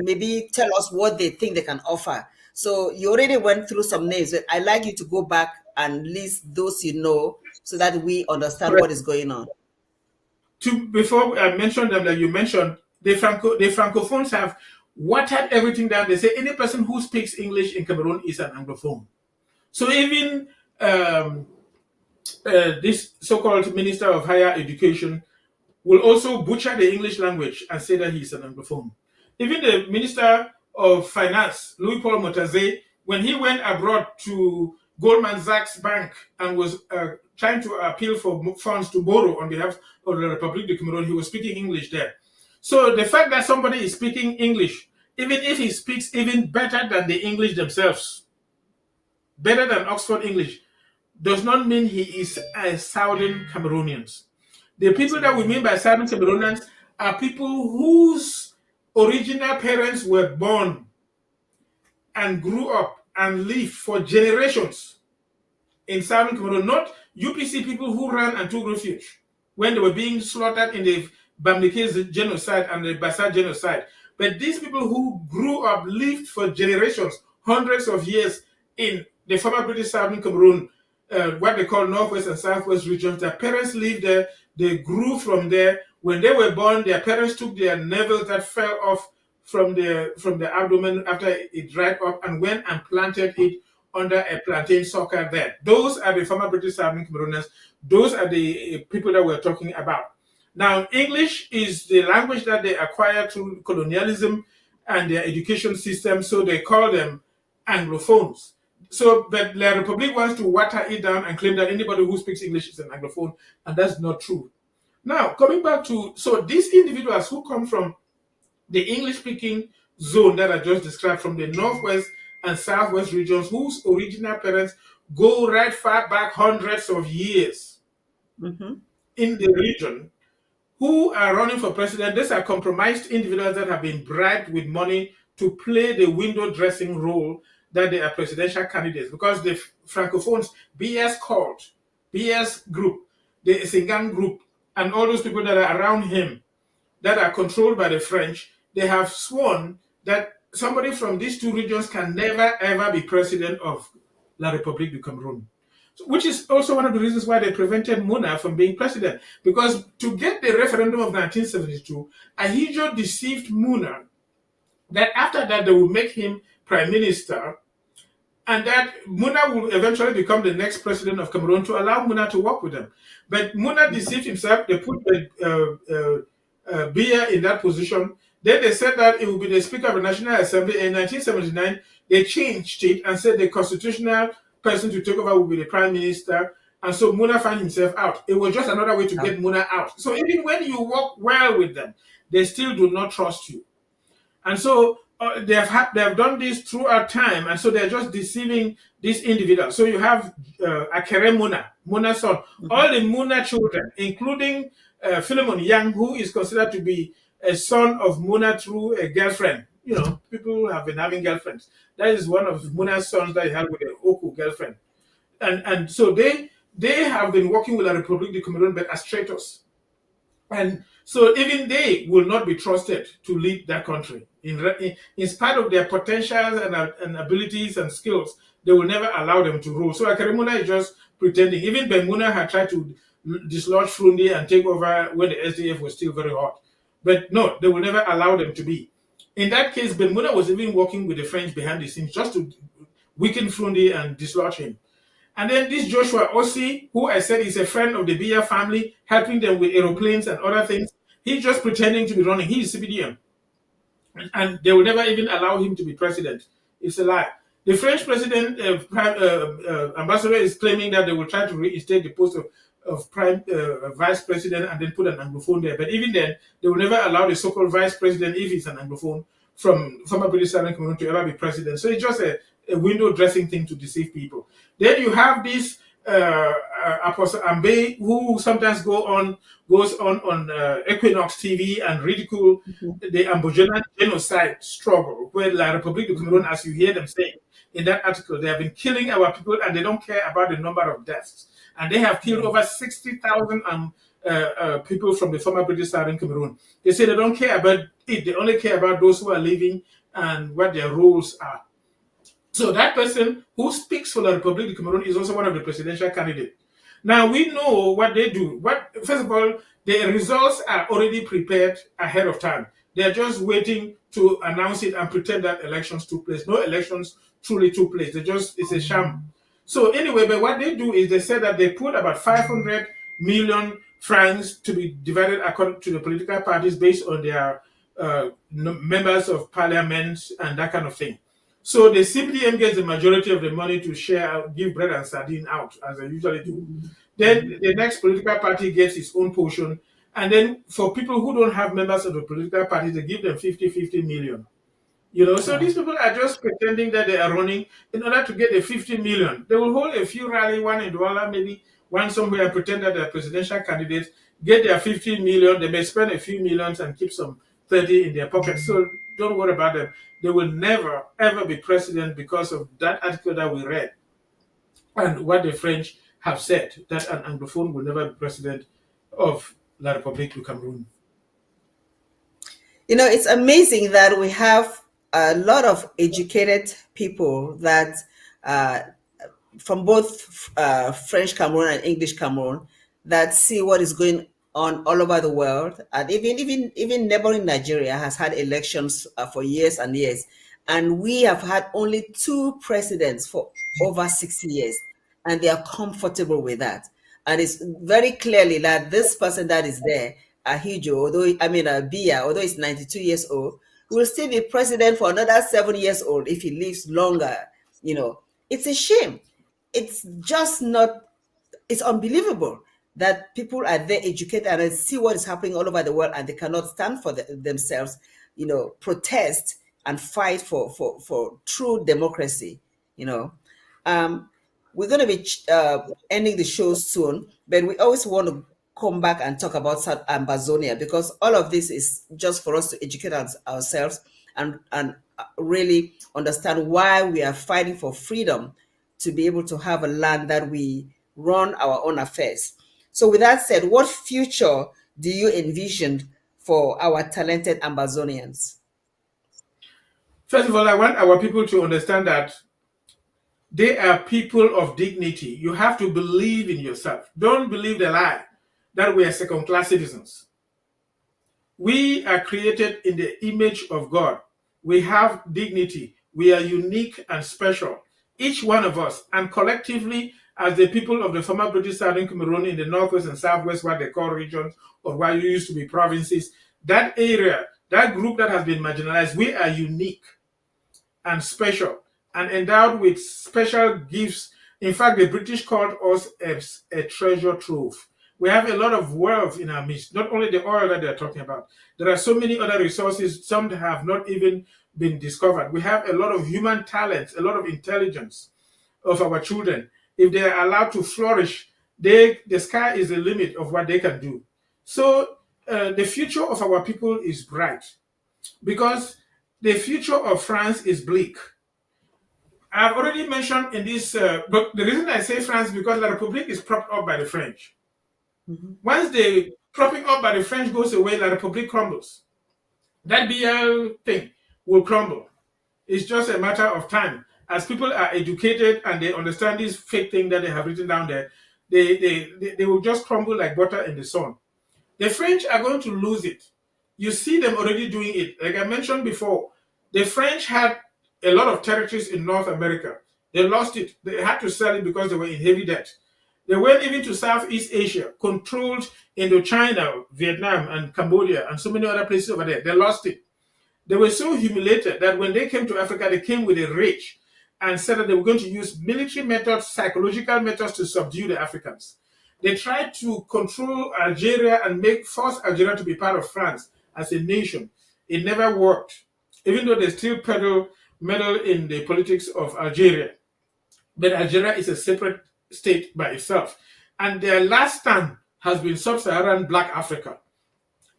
maybe tell us what they think they can offer. So you already went through some names, but I'd like you to go back and list those you know so that we understand what is going on. Before I mention them that you mentioned, the Francophones have watered everything down. They say any person who speaks English in Cameroon is an Anglophone. So even this so-called Minister of Higher Education will also butcher the English language and say that he's an Anglophone. Even the Minister of Finance, Louis-Paul Motaze, when he went abroad to Goldman Sachs Bank and was trying to appeal for funds to borrow on behalf of the Republic of Cameroon, he was speaking English there. So the fact that somebody is speaking English, even if he speaks even better than the English themselves, better than Oxford English, does not mean he is a Southern Cameroonians. The people that we mean by Southern Cameroonians are people whose original parents were born and grew up and lived for generations in Southern Cameroon, not UPC people who ran and took refuge when they were being slaughtered in the Bamileke genocide and the Bassa genocide. But these people who grew up, lived for generations, hundreds of years in the former British Southern Cameroon, what they call Northwest and Southwest regions, their parents lived there, they grew from there. When they were born, their parents took their navel that fell off from the abdomen after it dried up and went and planted it under a plantain sucker there. Those are the former British Southern Cameroonians. Those are the people that we're talking about. Now, English is the language that they acquired through colonialism and their education system, so they call them Anglophones. So, but La République wants to water it down and claim that anybody who speaks English is an Anglophone, and that's not true. Now, coming back to, so these individuals who come from the English-speaking zone that I just described, from the Northwest and Southwest regions whose original parents go right far back hundreds of years in the region, who are running for president. These are compromised individuals that have been bribed with money to play the window dressing role that they are presidential candidates, because the Francophones, BS Court, BS Group, the Singang Group, and all those people that are around him that are controlled by the French, they have sworn that somebody from these two regions can never ever be president of La République du Cameroon. Which is also one of the reasons why they prevented Muna from being president. Because to get the referendum of 1972, Ahidjo deceived Muna that after that they would make him prime minister, and that Muna will eventually become the next president of Cameroon, to allow Muna to work with them. But Muna deceived himself. They put Biya in that position. Then they said that it would be the Speaker of the National Assembly. In 1979, they changed it and said the constitutional person to take over would be the Prime Minister. And so Muna found himself out. It was just another way to get Muna out. So even when you work well with them, they still do not trust you. And so they have done this throughout time, and so they're just deceiving these individuals. So you have Akere Muna, Muna's son, all the Muna children, including Philemon Yang, who is considered to be a son of Muna through a girlfriend. You know, people have been having girlfriends. That is one of Muna's sons that he had with an Oku girlfriend. And so they have been working with La République du Cameroon, but as traitors. And so even they will not be trusted to lead that country. In spite of their potentials and abilities and skills, they will never allow them to rule. So Akere Muna is just pretending. Even Ben Muna had tried to dislodge Frundi and take over when the SDF was still very hot. But no, they will never allow them to be. In that case, Ben Muna was even working with the French behind the scenes just to weaken Frundi and dislodge him. And then this Joshua Ossi, who I said is a friend of the Biya family, helping them with aeroplanes and other things, he's just pretending to be running. He's CPDM. And they will never even allow him to be president. It's a lie. The French president, ambassador, is claiming that they will try to reinstate the post of vice president and then put an Anglophone there. But even then, they will never allow the so-called vice president, if he's an Anglophone, from former British Southern Cameroon to ever be president. So it's just a window dressing thing to deceive people. Then you have this Apostle Ambe, who sometimes goes on Equinox TV and ridicule the Ambazonia genocide struggle, where La République du Cameroon, as you hear them saying in that article, they have been killing our people and they don't care about the number of deaths. And they have killed over 60,000 people from the former British Southern Cameroon. They say they don't care about it. They only care about those who are living and what their roles are. So that person who speaks for the Republic of Cameroon is also one of the presidential candidates. Now we know what they do. First of all, the results are already prepared ahead of time. They are just waiting to announce it and pretend that elections took place. No elections truly took place. It's a sham. So anyway, but what they do is they say that they put about 500 million francs to be divided according to the political parties based on their members of parliament and that kind of thing. So the CPDM gets the majority of the money to share, give bread and sardine out, as they usually do. Then the next political party gets its own portion. And then for people who don't have members of the political party, they give them 50 million. You know, so these people are just pretending that they are running in order to get the 50 million. They will hold a few rally, one in Douala, maybe one somewhere, and pretend that they're presidential candidates, get their 15 million, they may spend a few millions and keep some 30 in their pocket. So don't worry about them. They will never, ever be president because of that article that we read and what the French have said, that an Anglophone will never be president of La République du Cameroon. You know, it's amazing that we have a lot of educated people that from both French Cameroon and English Cameroon that see what is going on all over the world, and even neighboring Nigeria has had elections for years and years, and we have had only 2 presidents for over 60 years, and they are comfortable with that. And it's very clearly that this person that is there, Ahidjo, Biya, although he's 92 years old, will still be president for another 7 years old if he lives longer. You know, it's a shame. It's just not. It's unbelievable that people are there educated and see what is happening all over the world, and they cannot stand for themselves, you know, protest and fight for true democracy. You know, we're going to be ending the show soon, but we always want to come back and talk about South Ambazonia, because all of this is just for us to educate ourselves and really understand why we are fighting for freedom, to be able to have a land that we run our own affairs. So with that said, what future do you envision for our talented Ambazonians? First of all, I want our people to understand that they are people of dignity. You have to believe in yourself. Don't believe the lie that we are second-class citizens. We are created in the image of God. We have dignity. We are unique and special, each one of us, and collectively as the people of the former British Southern Cameroon in the northwest and southwest, what they call regions, or what used to be provinces, that area, that group that has been marginalized, we are unique and special and endowed with special gifts. In fact, the British called us a treasure trove. We have a lot of wealth in our midst, not only the oil that they're talking about. There are so many other resources, some that have not even been discovered. We have a lot of human talents, a lot of intelligence of our children. If they are allowed to flourish, the sky is the limit of what they can do. So the future of our people is bright, because the future of France is bleak. I've already mentioned in this, but the reason I say France because La République is propped up by the French. Once the propping up by the French goes away, La République crumbles. That BL thing will crumble. It's just a matter of time. As people are educated and they understand this fake thing that they have written down there, they will just crumble like butter in the sun. The French are going to lose it. You see them already doing it. Like I mentioned before, the French had a lot of territories in North America. They lost it. They had to sell it because they were in heavy debt. They went even to Southeast Asia, controlled Indochina, Vietnam, and Cambodia, and so many other places over there. They lost it. They were so humiliated that when they came to Africa, they came with a rage and said that they were going to use military methods, psychological methods to subdue the Africans. They tried to control Algeria and force Algeria to be part of France as a nation. It never worked, even though they still meddle in the politics of Algeria. But Algeria is a separate state by itself. And their last stand has been sub-Saharan Black Africa.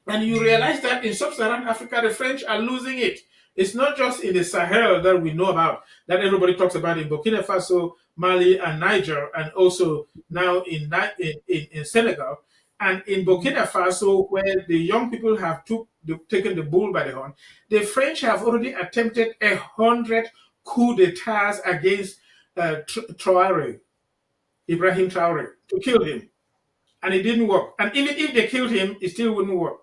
And you realize that in sub-Saharan Africa, the French are losing it. It's not just in the Sahel that we know about, that everybody talks about in Burkina Faso, Mali, and Niger, and also now in Senegal. And in Burkina Faso, where the young people have taken the bull by the horn, the French have already attempted 100 coup d'etats against Ibrahim Traore, to kill him. And it didn't work. And even if they killed him, it still wouldn't work.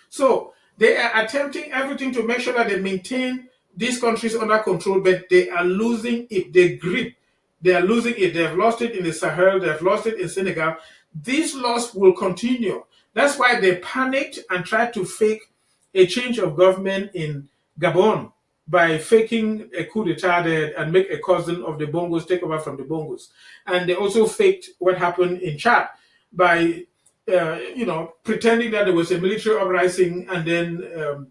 So they are attempting everything to make sure that they maintain these countries under control, but they are losing it. They grip. They are losing it. They have lost it in the Sahel. They have lost it in Senegal. This loss will continue. That's why they panicked and tried to fake a change of government in Gabon by faking a coup d'etat there and make a cousin of the Bongos take over from the Bongos. And they also faked what happened in Chad by pretending that there was a military uprising, and then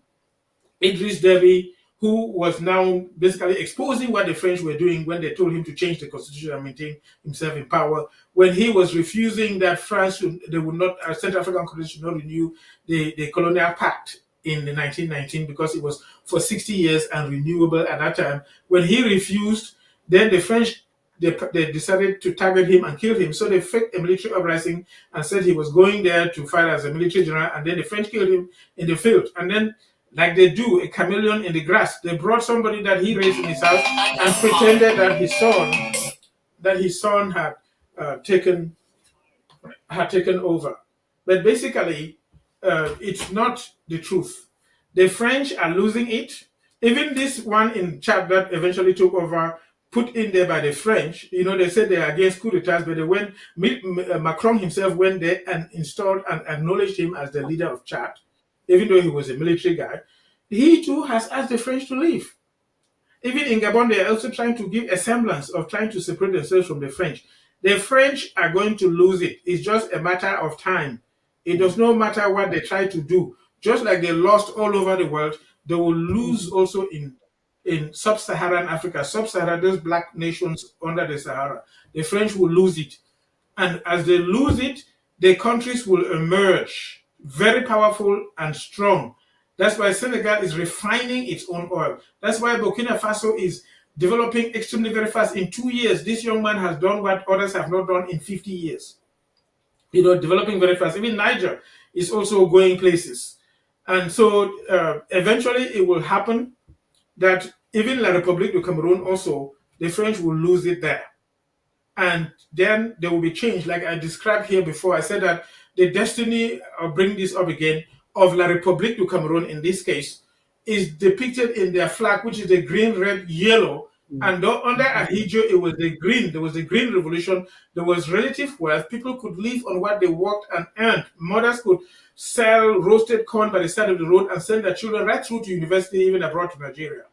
Idriss Deby, who was now basically exposing what the French were doing when they told him to change the constitution and maintain himself in power, when he was refusing that Central African countries should not renew the colonial pact in the 1919 because it was for 60 years and renewable at that time. When he refused, then the French they decided to target him and kill him. So they faked a military uprising and said he was going there to fight as a military general, and then the French killed him in the field. And then, like they do, a chameleon in the grass, they brought somebody that he raised in his house and pretended that his son had taken over. But basically, it's not the truth. The French are losing it. Even this one in Chad that eventually took over, put in there by the French, they said they are against coup d'etats, but Macron himself went there and installed and acknowledged him as the leader of Chad, even though he was a military guy. He too has asked the French to leave. Even in Gabon, they are also trying to give a semblance of trying to separate themselves from the French. The French are going to lose it. It's just a matter of time. It does not matter what they try to do. Just like they lost all over the world, they will lose also in in sub-Saharan Africa, sub-Saharan, those black nations under the Sahara. The French will lose it. And as they lose it, the countries will emerge very powerful and strong. That's why Senegal is refining its own oil. That's why Burkina Faso is developing extremely very fast. In 2 years, this young man has done what others have not done in 50 years. Developing very fast. Even Niger is also going places. And so eventually it will happen that even La République du Cameroon also, the French will lose it there. And then there will be change. Like I described here before, I said that the destiny, I'll bring this up again, of La République du Cameroon in this case, is depicted in their flag, which is the green, red, yellow. And under Abiedu, it was the green. There was the green revolution. There was relative wealth. People could live on what they worked and earned. Mothers could sell roasted corn by the side of the road and send their children right through to university, even abroad to Nigeria.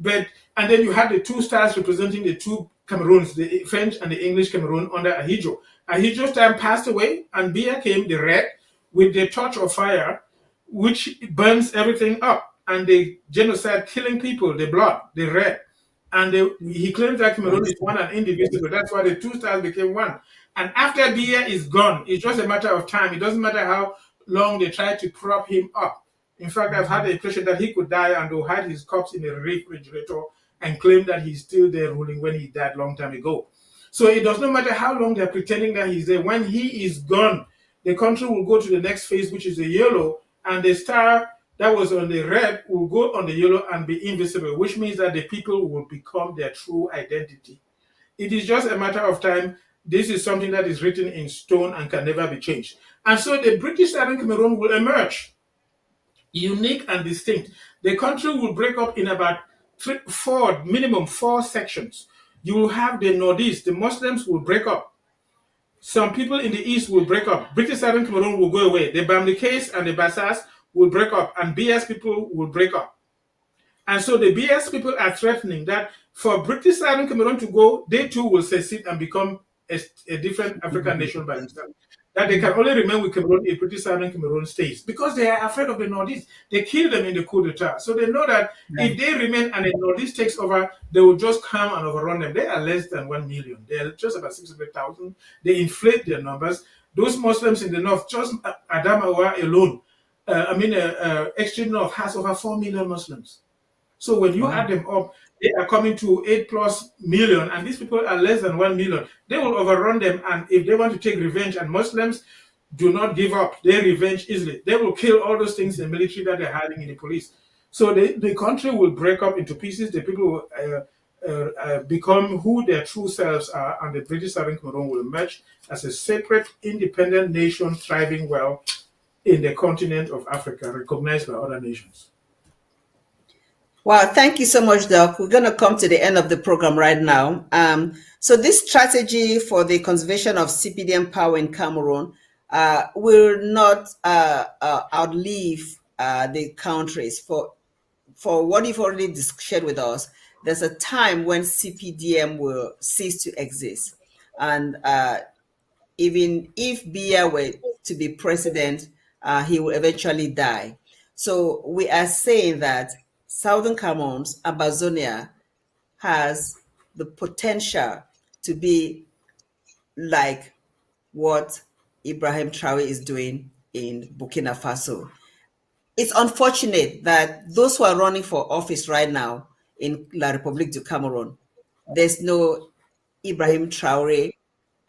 And then you had the two stars representing the two Cameroons, the French and the English Cameroon under Abiedu. Abiju's time passed away, and Biya came, the red, with the torch of fire, which burns everything up. And the genocide, killing people, the blood, the red. And he claims that Cameroon is one and indivisible. That's why the two stars became one. And after Biya is gone, it's just a matter of time. It doesn't matter how long they try to prop him up. In fact, I've had the impression that he could die and they'll hide his corpse in a refrigerator and claim that he's still there ruling when he died long time ago. So it does not matter how long they're pretending that he's there. When he is gone, the country will go to the next phase, which is the yellow, and the star that was on the red will go on the yellow and be invisible, which means that the people will become their true identity. It is just a matter of time. This is something that is written in stone and can never be changed. And so the British Southern Cameroon will emerge, unique and distinct. The country will break up in about minimum four sections. You will have the Northeast, the Muslims will break up. Some people in the East will break up. British Southern Cameroon will go away. The Bamilekes and the Bassas will break up, and BS people will break up. And so the BS people are threatening that for British Southern Cameroon to go, they too will secede and become a different African nation by themselves. That they can only remain with Cameroon if British Southern Cameroon stays, because they are afraid of the Northeast. They kill them in the coup d'etat. So they know that if they remain and the Northeast takes over, they will just come and overrun them. They are less than 1 million. They are just about 600,000. They inflate their numbers. Those Muslims in the North, just Adamawa alone, extreme North has over 4 million Muslims. So when you add them up, they are coming to 8+ million, and these people are less than 1 million. They will overrun them, and if they want to take revenge, and Muslims do not give up their revenge easily, they will kill all those things in the military that they're hiding in the police. So the country will break up into pieces. The people will become who their true selves are, and the British Southern Cameroon will emerge as a separate, independent nation thriving well in the continent of Africa, recognized by other nations. Wow, thank you so much, Doc. We're going to come to the end of the program right now. So this strategy for the conservation of CPDM power in Cameroon will not outlive the countries. For what you've already shared with us, there's a time when CPDM will cease to exist. And even if Biya were to be president, he will eventually die. So we are saying that Southern Cameroon's Ambazonia has the potential to be like what Ibrahim Traoré is doing in Burkina Faso. It's unfortunate that those who are running for office right now in La République du Cameroon, there's no Ibrahim Traoré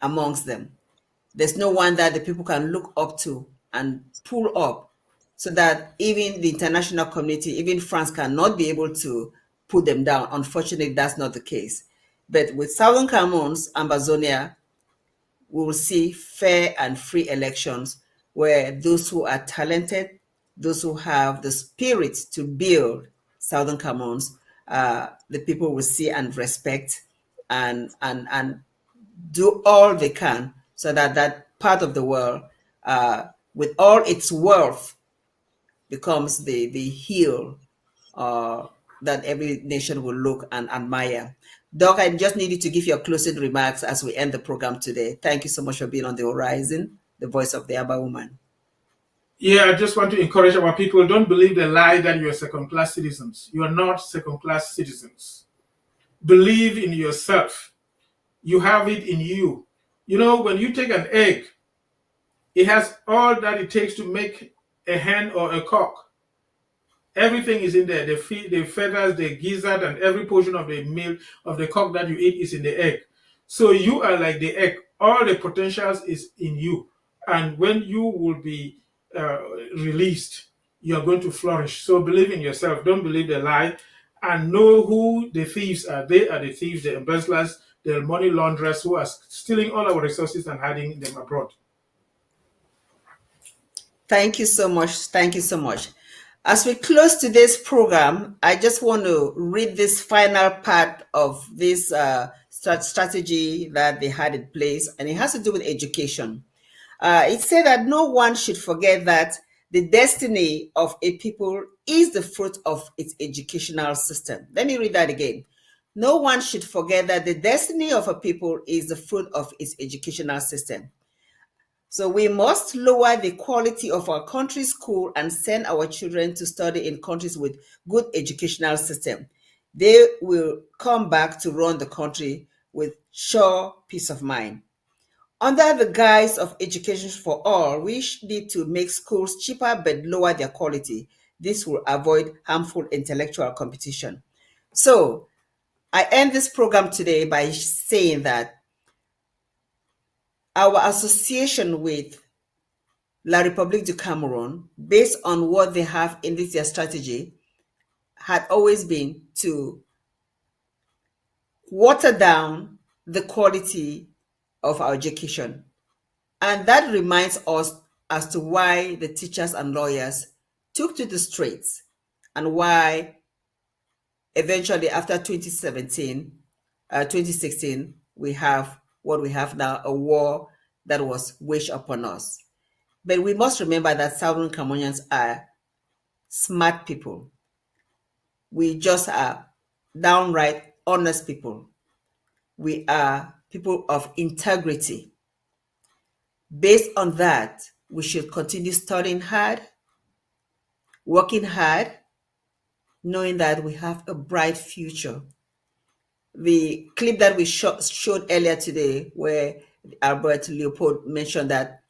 amongst them. There's no one that the people can look up to and pull up, so that even the international community, even France, cannot be able to put them down. Unfortunately, that's not the case. But with Southern Cameroon's Ambazonia, we will see fair and free elections where those who are talented, those who have the spirit to build Southern Cameroons, the people will see and respect and do all they can so that that part of the world, with all its wealth, becomes the heel that every nation will look and admire. Doc, I just need you to give your closing remarks as we end the program today. Thank you so much for being on the horizon, the voice of the Amba woman. Yeah, I just want to encourage our people, don't believe the lie that you're second-class citizens. You are not second-class citizens. Believe in yourself. You have it in you. You know, when you take an egg, it has all that it takes to make a hen or a cock. Everything is in there. The feathers, the gizzard, and every portion of the milk of the cock that you eat is in the egg. So you are like the egg. All the potentials is in you. And when you will be released, you are going to flourish. So believe in yourself. Don't believe the lie. And know who the thieves are. They are the thieves, the embezzlers, the money launderers who are stealing all our resources and hiding them abroad. Thank you so much. Thank you so much. As we close today's program, I just want to read this final part of this strategy that they had in place, and it has to do with education. It said that no one should forget that the destiny of a people is the fruit of its educational system. Let me read that again. No one should forget that the destiny of a people is the fruit of its educational system. So we must lower the quality of our country's school and send our children to study in countries with good educational system. They will come back to run the country with sure peace of mind. Under the guise of education for all, we need to make schools cheaper but lower their quality. This will avoid harmful intellectual competition. So I end this program today by saying that our association with La République du Cameroon, based on what they have in this year's strategy, had always been to water down the quality of our education. And that reminds us as to why the teachers and lawyers took to the streets and why eventually after 2016, we have what we have now, a war that was waged upon us. But we must remember that Southern Cameroonians are smart people. We just are downright honest people. We are people of integrity. Based on that, we should continue studying hard, working hard, knowing that we have a bright future. The clip that we showed earlier today, where Albert Leopold mentioned that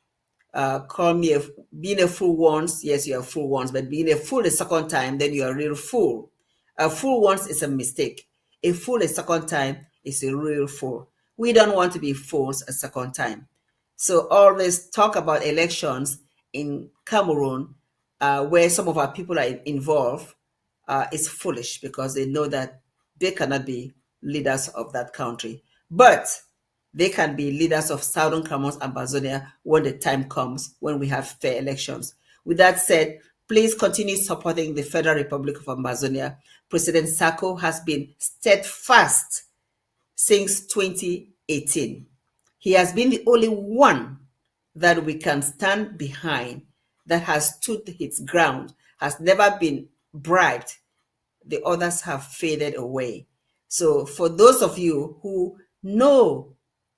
call me being a fool once, yes, you're a fool once, but being a fool a second time, then you're a real fool. A fool once is a mistake. A fool a second time is a real fool. We don't want to be fools a second time. So all this talk about elections in Cameroon, where some of our people are involved, is foolish because they know that they cannot be leaders of that country. But they can be leaders of Southern Cameroon's Ambazonia when the time comes, when we have fair elections. With that said, please continue supporting the Federal Republic of Ambazonia. President Sako has been steadfast since 2018. He has been the only one that we can stand behind, that has stood its ground, has never been bribed. The others have faded away. So for those of you who know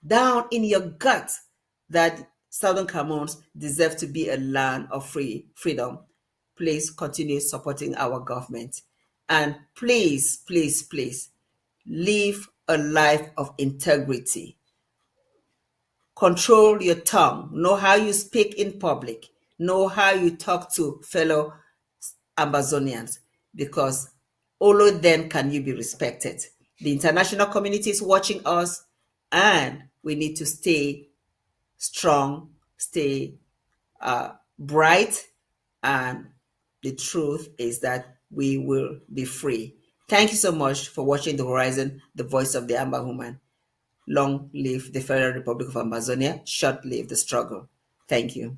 down in your gut that Southern Cameroons deserve to be a land of freedom, please continue supporting our government. And please, please, please, live a life of integrity. Control your tongue. Know how you speak in public. Know how you talk to fellow Ambazonians, because only then can you be respected. The international community is watching us, and we need to stay strong, stay bright, and the truth is that we will be free. Thank you so much for watching The Horizon, the voice of the Amber woman. Long live the Federal Republic of Ambazonia. Short live the struggle. Thank you.